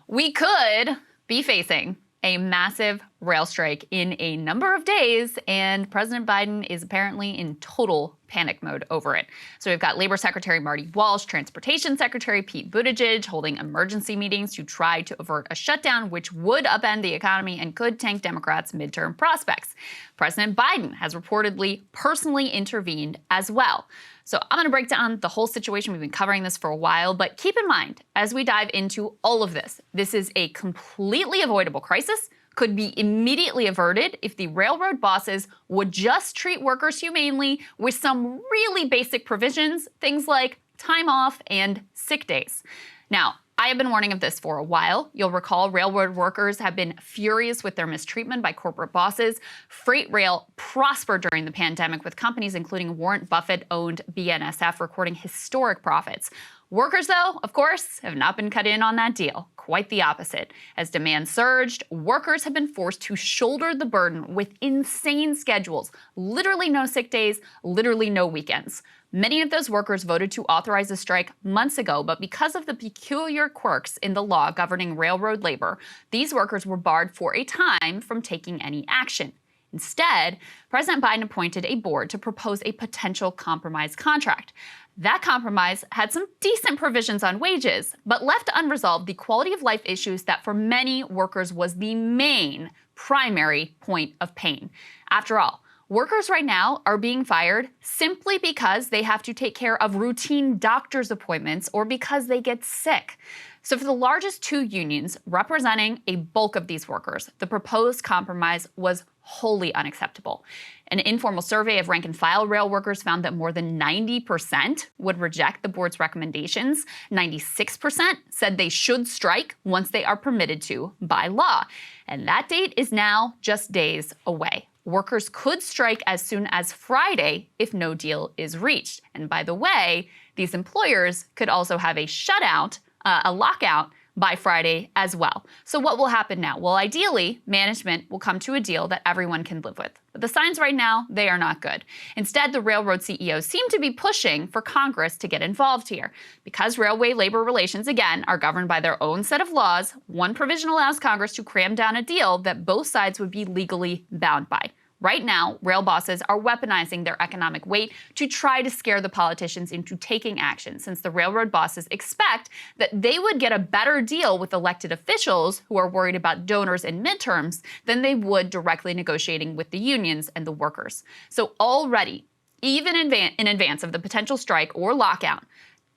we could be facing a massive rail strike in a number of days, and President Biden is apparently in total panic mode over it. So we've got Labor Secretary Marty Walsh, Transportation Secretary Pete Buttigieg holding emergency meetings to try to avert a shutdown, which would upend the economy and could tank Democrats' midterm prospects. President Biden has reportedly personally intervened as well. So I'm going to break down the whole situation. We've been covering this for a while, but keep in mind, as we dive into all of this, this is a completely avoidable crisis, could be immediately averted if the railroad bosses would just treat workers humanely with some really basic provisions, things like time off and sick days. Now, I have been warning of this for a while. You'll recall railroad workers have been furious with their mistreatment by corporate bosses. Freight rail prospered during the pandemic, with companies including Warren Buffett-owned BNSF recording historic profits. Workers, though, of course, have not been cut in on that deal. Quite the opposite. As demand surged, workers have been forced to shoulder the burden with insane schedules. Literally no sick days, literally no weekends. Many of those workers voted to authorize a strike months ago, but because of the peculiar quirks in the law governing railroad labor, these workers were barred for a time from taking any action. Instead, President Biden appointed a board to propose a potential compromise contract. That compromise had some decent provisions on wages, but left unresolved the quality of life issues that for many workers was the main, primary point of pain. After all, workers right now are being fired simply because they have to take care of routine doctor's appointments or because they get sick. So for the largest two unions representing a bulk of these workers, the proposed compromise was wholly unacceptable. An informal survey of rank-and-file rail workers found that more than 90% would reject the board's recommendations. 96% said they should strike once they are permitted to by law. And that date is now just days away. Workers could strike as soon as Friday if no deal is reached. And by the way, these employers could also have a lockout by Friday as well. So what will happen now? Well, ideally, management will come to a deal that everyone can live with. But the signs right now, they are not good. Instead, the railroad CEOs seem to be pushing for Congress to get involved here. Because railway labor relations, again, are governed by their own set of laws, one provision allows Congress to cram down a deal that both sides would be legally bound by. Right now, rail bosses are weaponizing their economic weight to try to scare the politicians into taking action, since the railroad bosses expect that they would get a better deal with elected officials who are worried about donors and midterms than they would directly negotiating with the unions and the workers. So already, even in advance of the potential strike or lockout,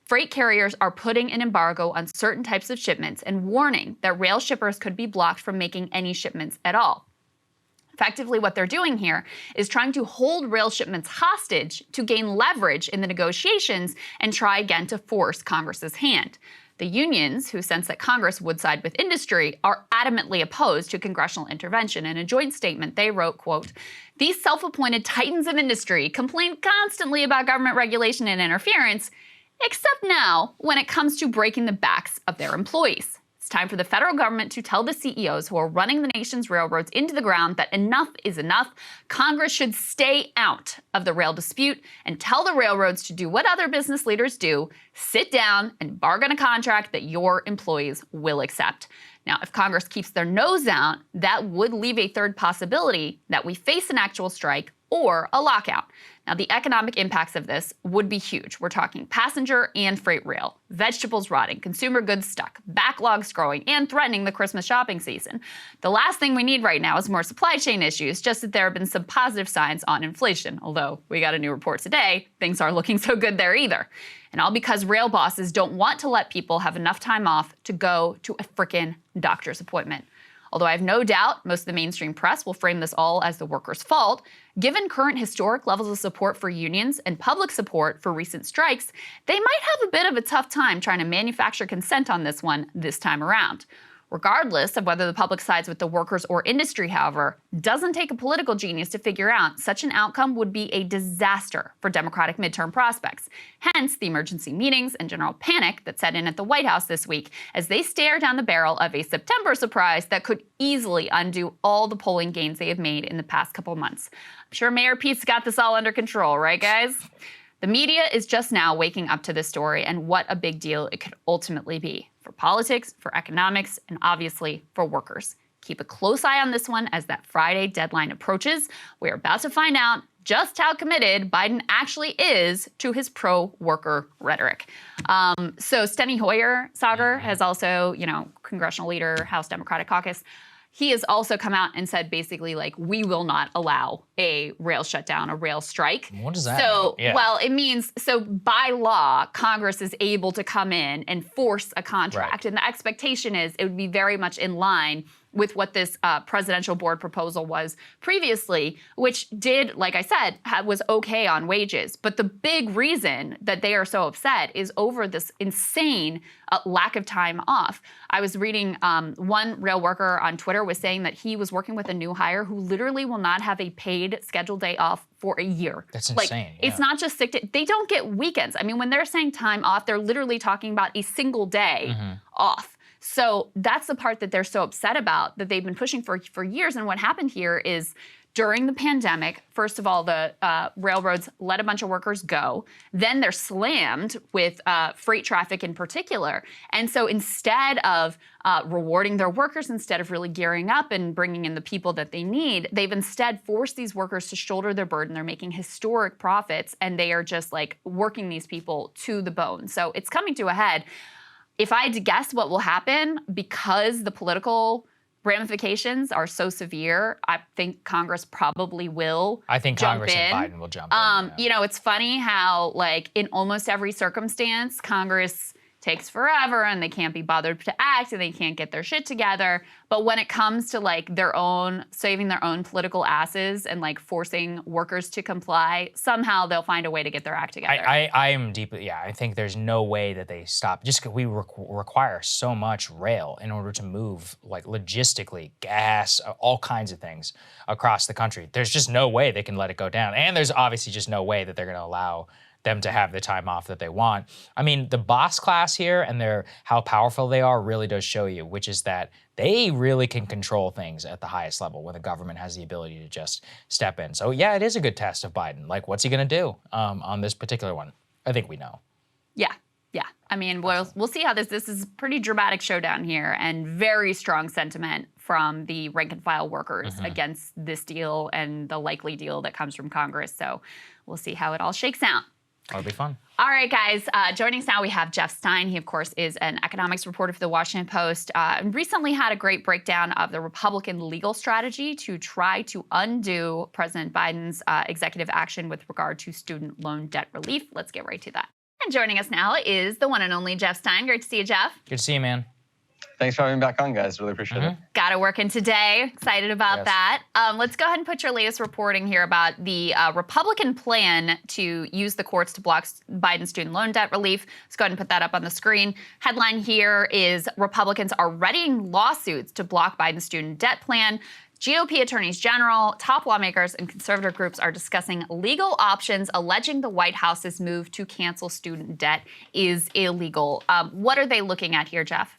freight carriers are putting an embargo on certain types of shipments and warning that rail shippers could be blocked from making any shipments at all. Effectively, what they're doing here is trying to hold rail shipments hostage to gain leverage in the negotiations and try again to force Congress's hand. The unions, who sense that Congress would side with industry, are adamantly opposed to congressional intervention. In a joint statement, they wrote, quote, "These self-appointed titans of industry complain constantly about government regulation and interference, except now when it comes to breaking the backs of their employees. It's time for the federal government to tell the CEOs who are running the nation's railroads into the ground that enough is enough. Congress should stay out of the rail dispute and tell the railroads to do what other business leaders do, sit down and bargain a contract that your employees will accept." Now, if Congress keeps their nose out, that would leave a third possibility that we face an actual strike or a lockout. Now, the economic impacts of this would be huge. We're talking passenger and freight rail, vegetables rotting, consumer goods stuck, backlogs growing, and threatening the Christmas shopping season. The last thing we need right now is more supply chain issues, just that there have been some positive signs on inflation, although we got a new report today, things aren't looking so good there either. And all because rail bosses don't want to let people have enough time off to go to a frickin' doctor's appointment. Although I have no doubt most of the mainstream press will frame this all as the workers' fault, given current historic levels of support for unions and public support for recent strikes, they might have a bit of a tough time trying to manufacture consent on this one this time around. Regardless of whether the public sides with the workers or industry, however, doesn't take a political genius to figure out such an outcome would be a disaster for Democratic midterm prospects. Hence, the emergency meetings and general panic that set in at the White House this week as they stare down the barrel of a September surprise that could easily undo all the polling gains they have made in the past couple months. I'm sure Mayor Pete's got this all under control, right, guys? The media is just now waking up to this story and what a big deal it could ultimately be for politics, for economics, and obviously for workers. Keep a close eye on this one as that Friday deadline approaches. We're about to find out just how committed Biden actually is to his pro-worker rhetoric. So Steny Saagar has also, congressional leader, House Democratic Caucus. He has also come out and said basically like, we will not allow a rail shutdown, a rail strike. What does that mean? Yeah. Well, it means, so by law, Congress is able to come in and force a contract. Right. And the expectation is it would be very much in line with what this presidential board proposal was previously, which did, like I said, was okay on wages. But the big reason that they are so upset is over this insane lack of time off. I was reading one rail worker on Twitter was saying that he was working with a new hire who literally will not have a paid scheduled day off for a year. That's insane. It's not just sick day. They don't get weekends. I mean, when they're saying time off, they're literally talking about a single day off. So that's the part that they're so upset about, that they've been pushing for years. And what happened here is during the pandemic, first of all, the railroads let a bunch of workers go. Then they're slammed with freight traffic in particular. And so instead of rewarding their workers, instead of really gearing up and bringing in the people that they need, they've instead forced these workers to shoulder their burden. They're making historic profits, and they are just like working these people to the bone. So it's coming to a head. If I had to guess what will happen, because the political ramifications are so severe, I think Congress probably will I think jump Congress in. and Biden will jump in. You know, it's funny how, like, in almost every circumstance, Congress takes forever and they can't be bothered to act and they can't get their shit together. But when it comes to like their own, saving their own political asses and like forcing workers to comply, somehow they'll find a way to get their act together. I am deeply, I think there's no way that they stop. Just because we require so much rail in order to move, like logistically, gas, all kinds of things across the country. There's just no way they can let it go down. And there's obviously just no way that they're going to allow them to have the time off that they want. I mean, the boss class here and how powerful they are really does show you, which is that they really can control things at the highest level when the government has the ability to just step in. So yeah, it is a good test of Biden. Like, what's he gonna do on this particular one? I think we know. Yeah. I mean, we'll see how this is a pretty dramatic showdown here, and very strong sentiment from the rank and file workers against this deal and the likely deal that comes from Congress. So we'll see how it all shakes out. That'll be fun. All right, guys. Joining us now, we have Jeff Stein. He, of course, is an economics reporter for the Washington Post, and recently had a great breakdown of the Republican legal strategy to try to undo President Biden's executive action with regard to student loan debt relief. Let's get right to that. And joining us now is the one and only Jeff Stein. Great to see you, Jeff. Good to see you, man. Thanks for having me back on, guys. Really appreciate it. Got it working today. Excited about that. Let's go ahead and put your latest reporting here about the Republican plan to use the courts to block Biden's student loan debt relief. Let's go ahead and put that up on the screen. Headline here is Republicans are readying lawsuits to block Biden's student debt plan. GOP attorneys general, top lawmakers, and conservative groups are discussing legal options, alleging the White House's move to cancel student debt is illegal. What are they looking at here, Jeff?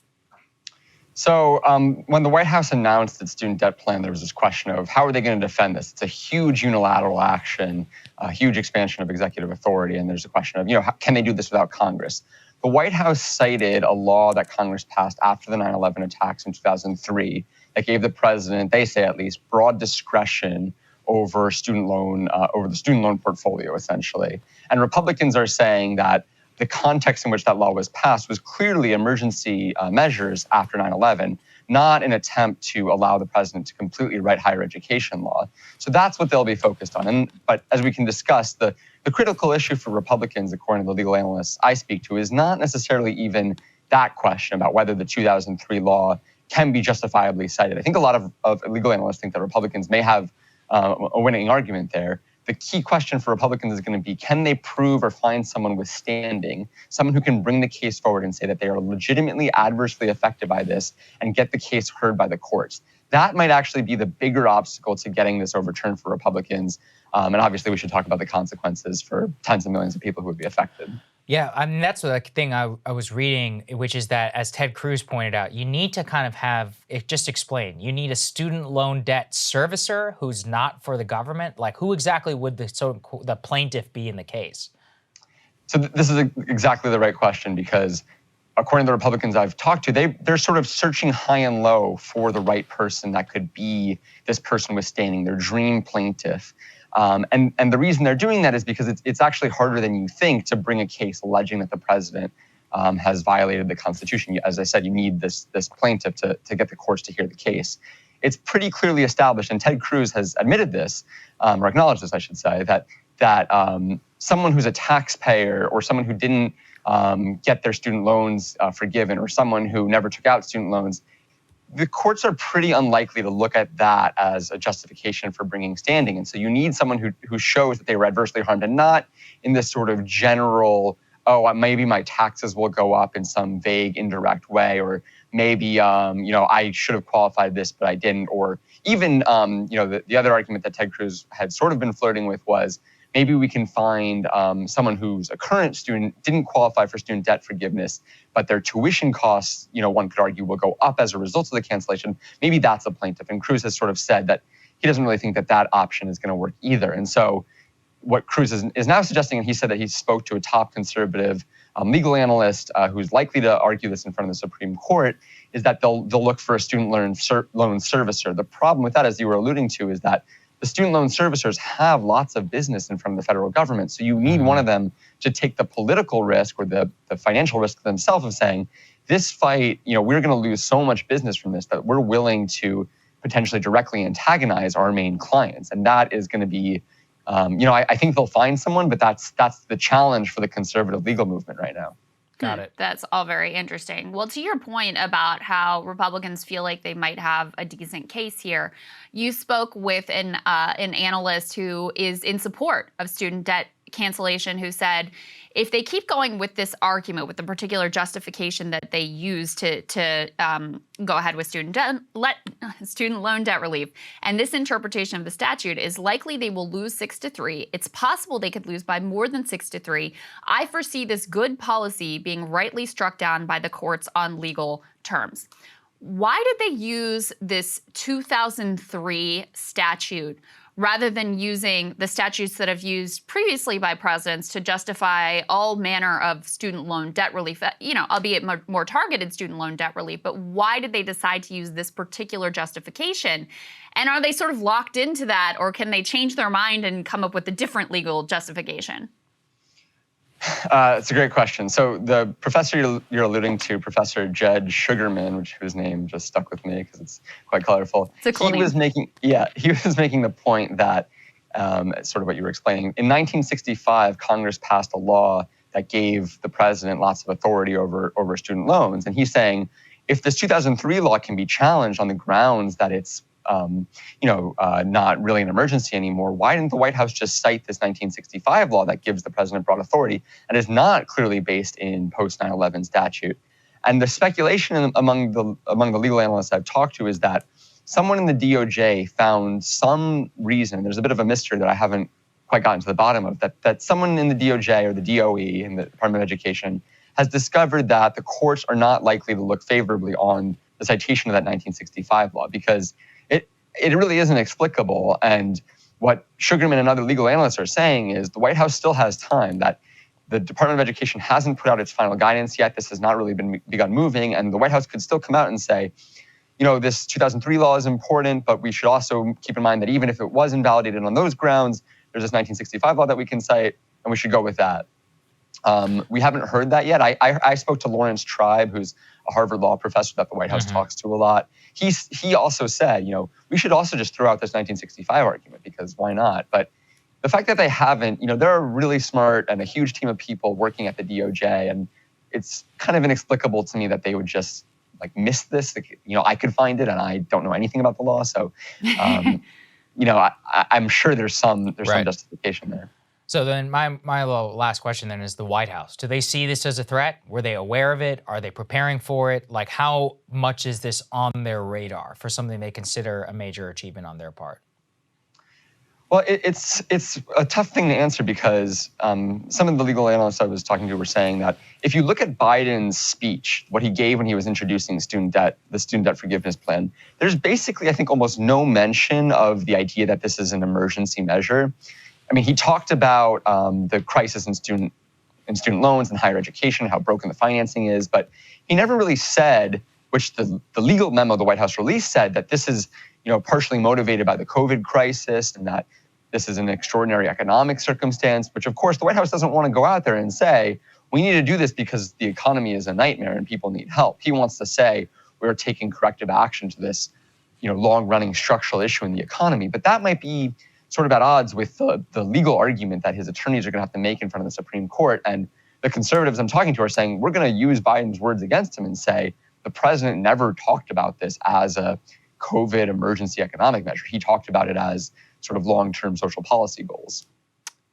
So when the White House announced its student debt plan, there was this question of how are they going to defend this? It's a huge unilateral action, a huge expansion of executive authority. And there's a question of, how, can they do this without Congress? The White House cited a law that Congress passed after the 9/11 attacks in 2003 that gave the president, they say at least, broad discretion over the student loan portfolio, essentially. And Republicans are saying that the context in which that law was passed was clearly emergency measures after 9/11, not an attempt to allow the president to completely write higher education law. So that's what they'll be focused on. But as we can discuss, the critical issue for Republicans, according to the legal analysts I speak to, is not necessarily even that question about whether the 2003 law can be justifiably cited. I think a lot of legal analysts think that Republicans may have a winning argument there. The key question for Republicans is going to be, can they prove or find someone with standing, someone who can bring the case forward and say that they are legitimately adversely affected by this and get the case heard by the courts? That might actually be the bigger obstacle to getting this overturned for Republicans. And obviously, we should talk about the consequences for tens of millions of people who would be affected. Yeah, I mean, that's the thing I was reading, which is that, as Ted Cruz pointed out, you need to kind of have it just explain. You need a student loan debt servicer who's not for the government. Like, who exactly would the plaintiff be in the case? So this is exactly the right question, because according to the Republicans I've talked to, they're sort of searching high and low for the right person that could be this person with standing, their dream plaintiff. And the reason they're doing that is because it's actually harder than you think to bring a case alleging that the president has violated the Constitution. As I said, you need this plaintiff to get the courts to hear the case. It's pretty clearly established, and Ted Cruz has admitted this, or acknowledged this, I should say, that someone who's a taxpayer or someone who didn't get their student loans forgiven or someone who never took out student loans, the courts are pretty unlikely to look at that as a justification for bringing standing. And so you need someone who shows that they were adversely harmed, and not in this sort of general, maybe my taxes will go up in some vague, indirect way, or maybe, I should have qualified this, but I didn't. Or even, the other argument that Ted Cruz had sort of been flirting with was, maybe we can find someone who's a current student, didn't qualify for student debt forgiveness, but their tuition costs, one could argue, will go up as a result of the cancellation. Maybe that's a plaintiff. And Cruz has sort of said that he doesn't really think that that option is going to work either. And so what Cruz is now suggesting, and he said that he spoke to a top conservative legal analyst who's likely to argue this in front of the Supreme Court, is that they'll look for a student loan servicer. The problem with that, as you were alluding to, is that the student loan servicers have lots of business in front of the federal government. So you need one of them to take the political risk or the financial risk themselves of saying, this fight, we're going to lose so much business from this that we're willing to potentially directly antagonize our main clients. And that is going to be, I think they'll find someone, but that's the challenge for the conservative legal movement right now. Got it. That's all very interesting. Well, to your point about how Republicans feel like they might have a decent case here, you spoke with an analyst who is in support of student debt cancellation, who said, if they keep going with this argument, with the particular justification that they use to go ahead with student loan debt relief, and this interpretation of the statute, is likely they will lose 6-3. It's possible they could lose by more than 6-3. I foresee this good policy being rightly struck down by the courts on legal terms. Why did they use this 2003 statute rather than using the statutes that have used previously by presidents to justify all manner of student loan debt relief, albeit more targeted student loan debt relief? But why did they decide to use this particular justification? And are they sort of locked into that, or can they change their mind and come up with a different legal justification? It's a great question. So the professor you're alluding to, Professor Jed Sugarman, whose name just stuck with me because it's quite colorful. It's a cool name. He was making the point that, sort of what you were explaining. In 1965, Congress passed a law that gave the president lots of authority over student loans. And he's saying, if this 2003 law can be challenged on the grounds that it's not really an emergency anymore, why didn't the White House just cite this 1965 law that gives the president broad authority and is not clearly based in post 9/11 statute? And the speculation among the legal analysts I've talked to is that someone in the DOJ found some reason, there's a bit of a mystery that I haven't quite gotten to the bottom of, that someone in the DOJ or the DOE in the Department of Education has discovered that the courts are not likely to look favorably on the citation of that 1965 law because it really isn't explicable. And what Sugarman and other legal analysts are saying is the White House still has time, that the Department of Education hasn't put out its final guidance yet. This has not really begun moving. And the White House could still come out and say, this 2003 law is important, but we should also keep in mind that even if it was invalidated on those grounds, there's this 1965 law that we can cite, and we should go with that. We haven't heard that yet. I spoke to Lawrence Tribe, who's a Harvard law professor that the White House talks to a lot. He also said, we should also just throw out this 1965 argument because why not? But the fact that they haven't, they're a really smart and a huge team of people working at the DOJ, and it's kind of inexplicable to me that they would just miss this. I could find it, and I don't know anything about the law, so I'm sure there's some justification there. So then my little last question then is the White House. Do they see this as a threat? Were they aware of it? Are they preparing for it? How much is this on their radar for something they consider a major achievement on their part? Well, it's a tough thing to answer because some of the legal analysts I was talking to were saying that if you look at Biden's speech, what he gave when he was introducing the student debt forgiveness plan, there's basically, I think, almost no mention of the idea that this is an emergency measure. I mean, he talked about the crisis in student loans and higher education, how broken the financing is, but he never really said, which the legal memo the White House released said, that this is partially motivated by the COVID crisis and that this is an extraordinary economic circumstance, which of course the White House doesn't want to go out there and say, we need to do this because the economy is a nightmare and people need help. He wants to say, we're taking corrective action to this long-running structural issue in the economy. But that might be sort of at odds with the legal argument that his attorneys are going to have to make in front of the Supreme Court. And the conservatives I'm talking to are saying, we're going to use Biden's words against him and say, the president never talked about this as a COVID emergency economic measure. He talked about it as sort of long-term social policy goals.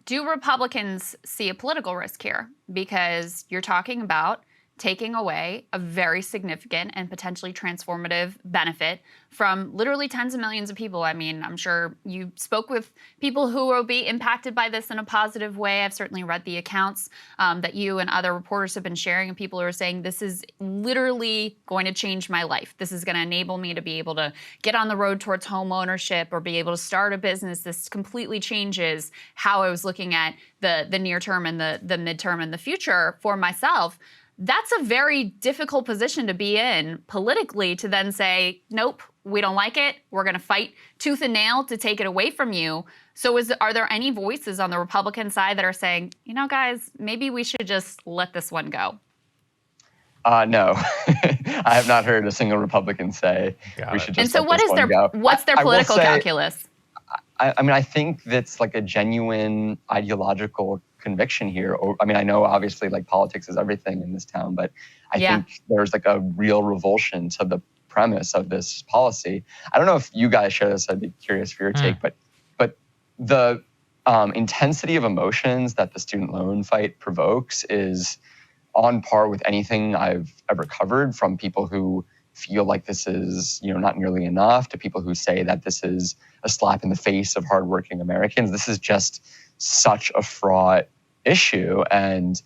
Do Republicans see a political risk here? Because you're talking about taking away a very significant and potentially transformative benefit from literally tens of millions of people. I mean, I'm sure you spoke with people who will be impacted by this in a positive way. I've certainly read the accounts that you and other reporters have been sharing, and people are saying this is literally going to change my life. This is going to enable me to be able to get on the road towards home ownership or be able to start a business. This completely changes how I was looking at the near term and the midterm and the future for myself. That's a very difficult position to be in politically, to then say, nope, we don't like it. We're going to fight tooth and nail to take it away from you. So are there any voices on the Republican side that are saying, you know, guys, maybe we should just let this one go? No, I have not heard a single Republican say we should just let this one go. What's their political calculus? I mean, I think that's like a genuine ideological conviction here. I mean, I know obviously like politics is everything in this town, but I think there's like a real revulsion to the premise of this policy. I don't know if you guys share this. I'd be curious for your take, but the intensity of emotions that the student loan fight provokes is on par with anything I've ever covered, from people who feel like this is, you know, not nearly enough, to people who say that this is a slap in the face of hardworking Americans. This is just such a fraught issue, and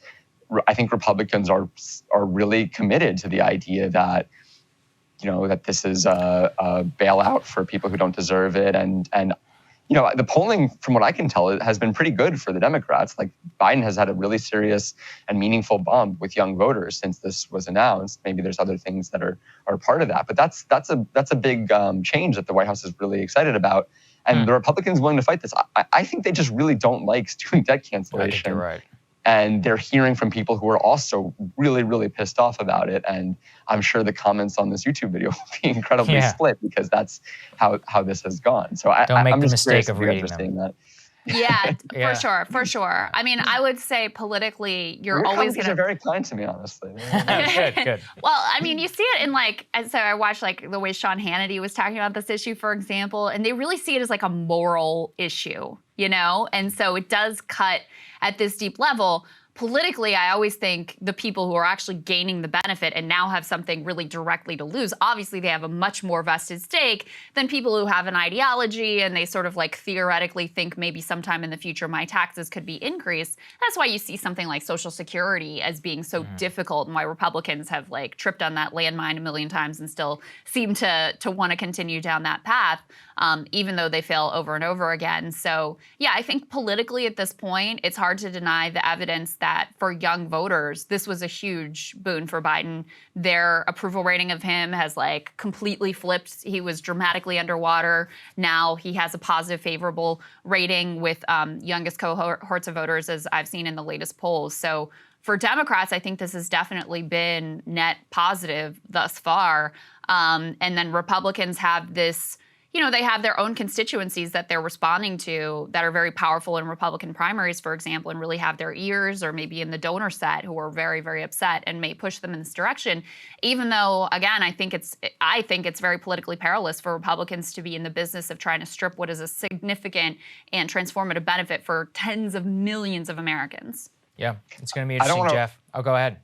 I think Republicans are really committed to the idea that, you know, that this is a bailout for people who don't deserve it, and you know, the polling, from what I can tell, it has been pretty good for the Democrats. Like, Biden has had a really serious and meaningful bump with young voters since this was announced. Maybe there's other things that are part of that, but that's a big change that the White House is really excited about. And the Republicans willing to fight this. I think they just really don't like student debt cancellation. I think you're right. And they're hearing from people who are also really, really pissed off about it. And I'm sure the comments on this YouTube video will be incredibly split, because that's how this has gone. So don't make I'm the just mistake of curious reading them. That. Yeah, for sure. I mean, I would say politically, you're always going to... are very kind to me, honestly. Good. Well, I mean, you see it in like, and so I watched like the way Sean Hannity was talking about this issue, for example, and they really see it as like a moral issue, you know? And so it does cut at this deep level. Politically, I always think the people who are actually gaining the benefit and now have something really directly to lose, obviously they have a much more vested stake than people who have an ideology and they sort of like theoretically think maybe sometime in the future my taxes could be increased. That's why you see something like Social Security as being so difficult, and why Republicans have like tripped on that landmine a million times and still seem to want to continue down that path, even though they fail over and over again. So yeah, I think politically at this point, it's hard to deny the evidence that for young voters, this was a huge boon for Biden. Their approval rating of him has like completely flipped. He was dramatically underwater. Now he has a positive, favorable rating with youngest cohorts of voters, as I've seen in the latest polls. So for Democrats, I think this has definitely been net positive thus far. And then Republicans have this, you know, they have their own constituencies that they're responding to that are very powerful in Republican primaries, for example, and really have their ears, or maybe in the donor set, who are very, very upset and may push them in this direction. Even though, again, I think it's very politically perilous for Republicans to be in the business of trying to strip what is a significant and transformative benefit for tens of millions of Americans. Yeah, it's going to be interesting, Jeff. Oh, go ahead.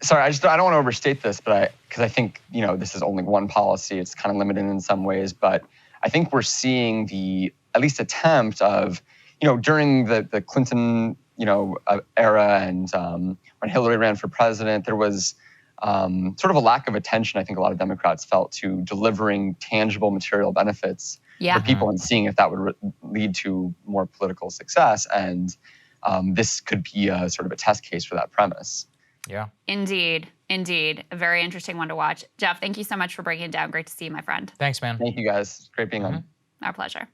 Sorry, I don't want to overstate this, but because I think, you know, this is only one policy. It's kind of limited in some ways, but I think we're seeing the at least attempt of, you know, during the Clinton, you know, era, and when Hillary ran for president, there was sort of a lack of attention, I think a lot of Democrats felt, to delivering tangible material benefits for people and seeing if that would lead to more political success. And this could be a sort of a test case for that premise. Yeah. Indeed. A very interesting one to watch. Jeff, thank you so much for breaking it down. Great to see you, my friend. Thanks, man. Thank you, guys. Great being on. Our pleasure.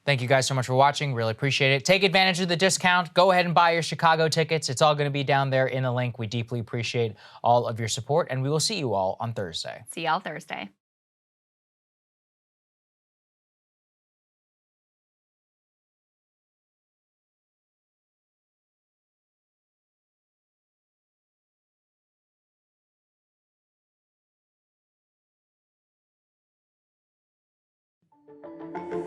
Thank you guys so much for watching. Really appreciate it. Take advantage of the discount. Go ahead and buy your Chicago tickets. It's all going to be down there in the link. We deeply appreciate all of your support, and we will see you all on Thursday. See y'all Thursday. you.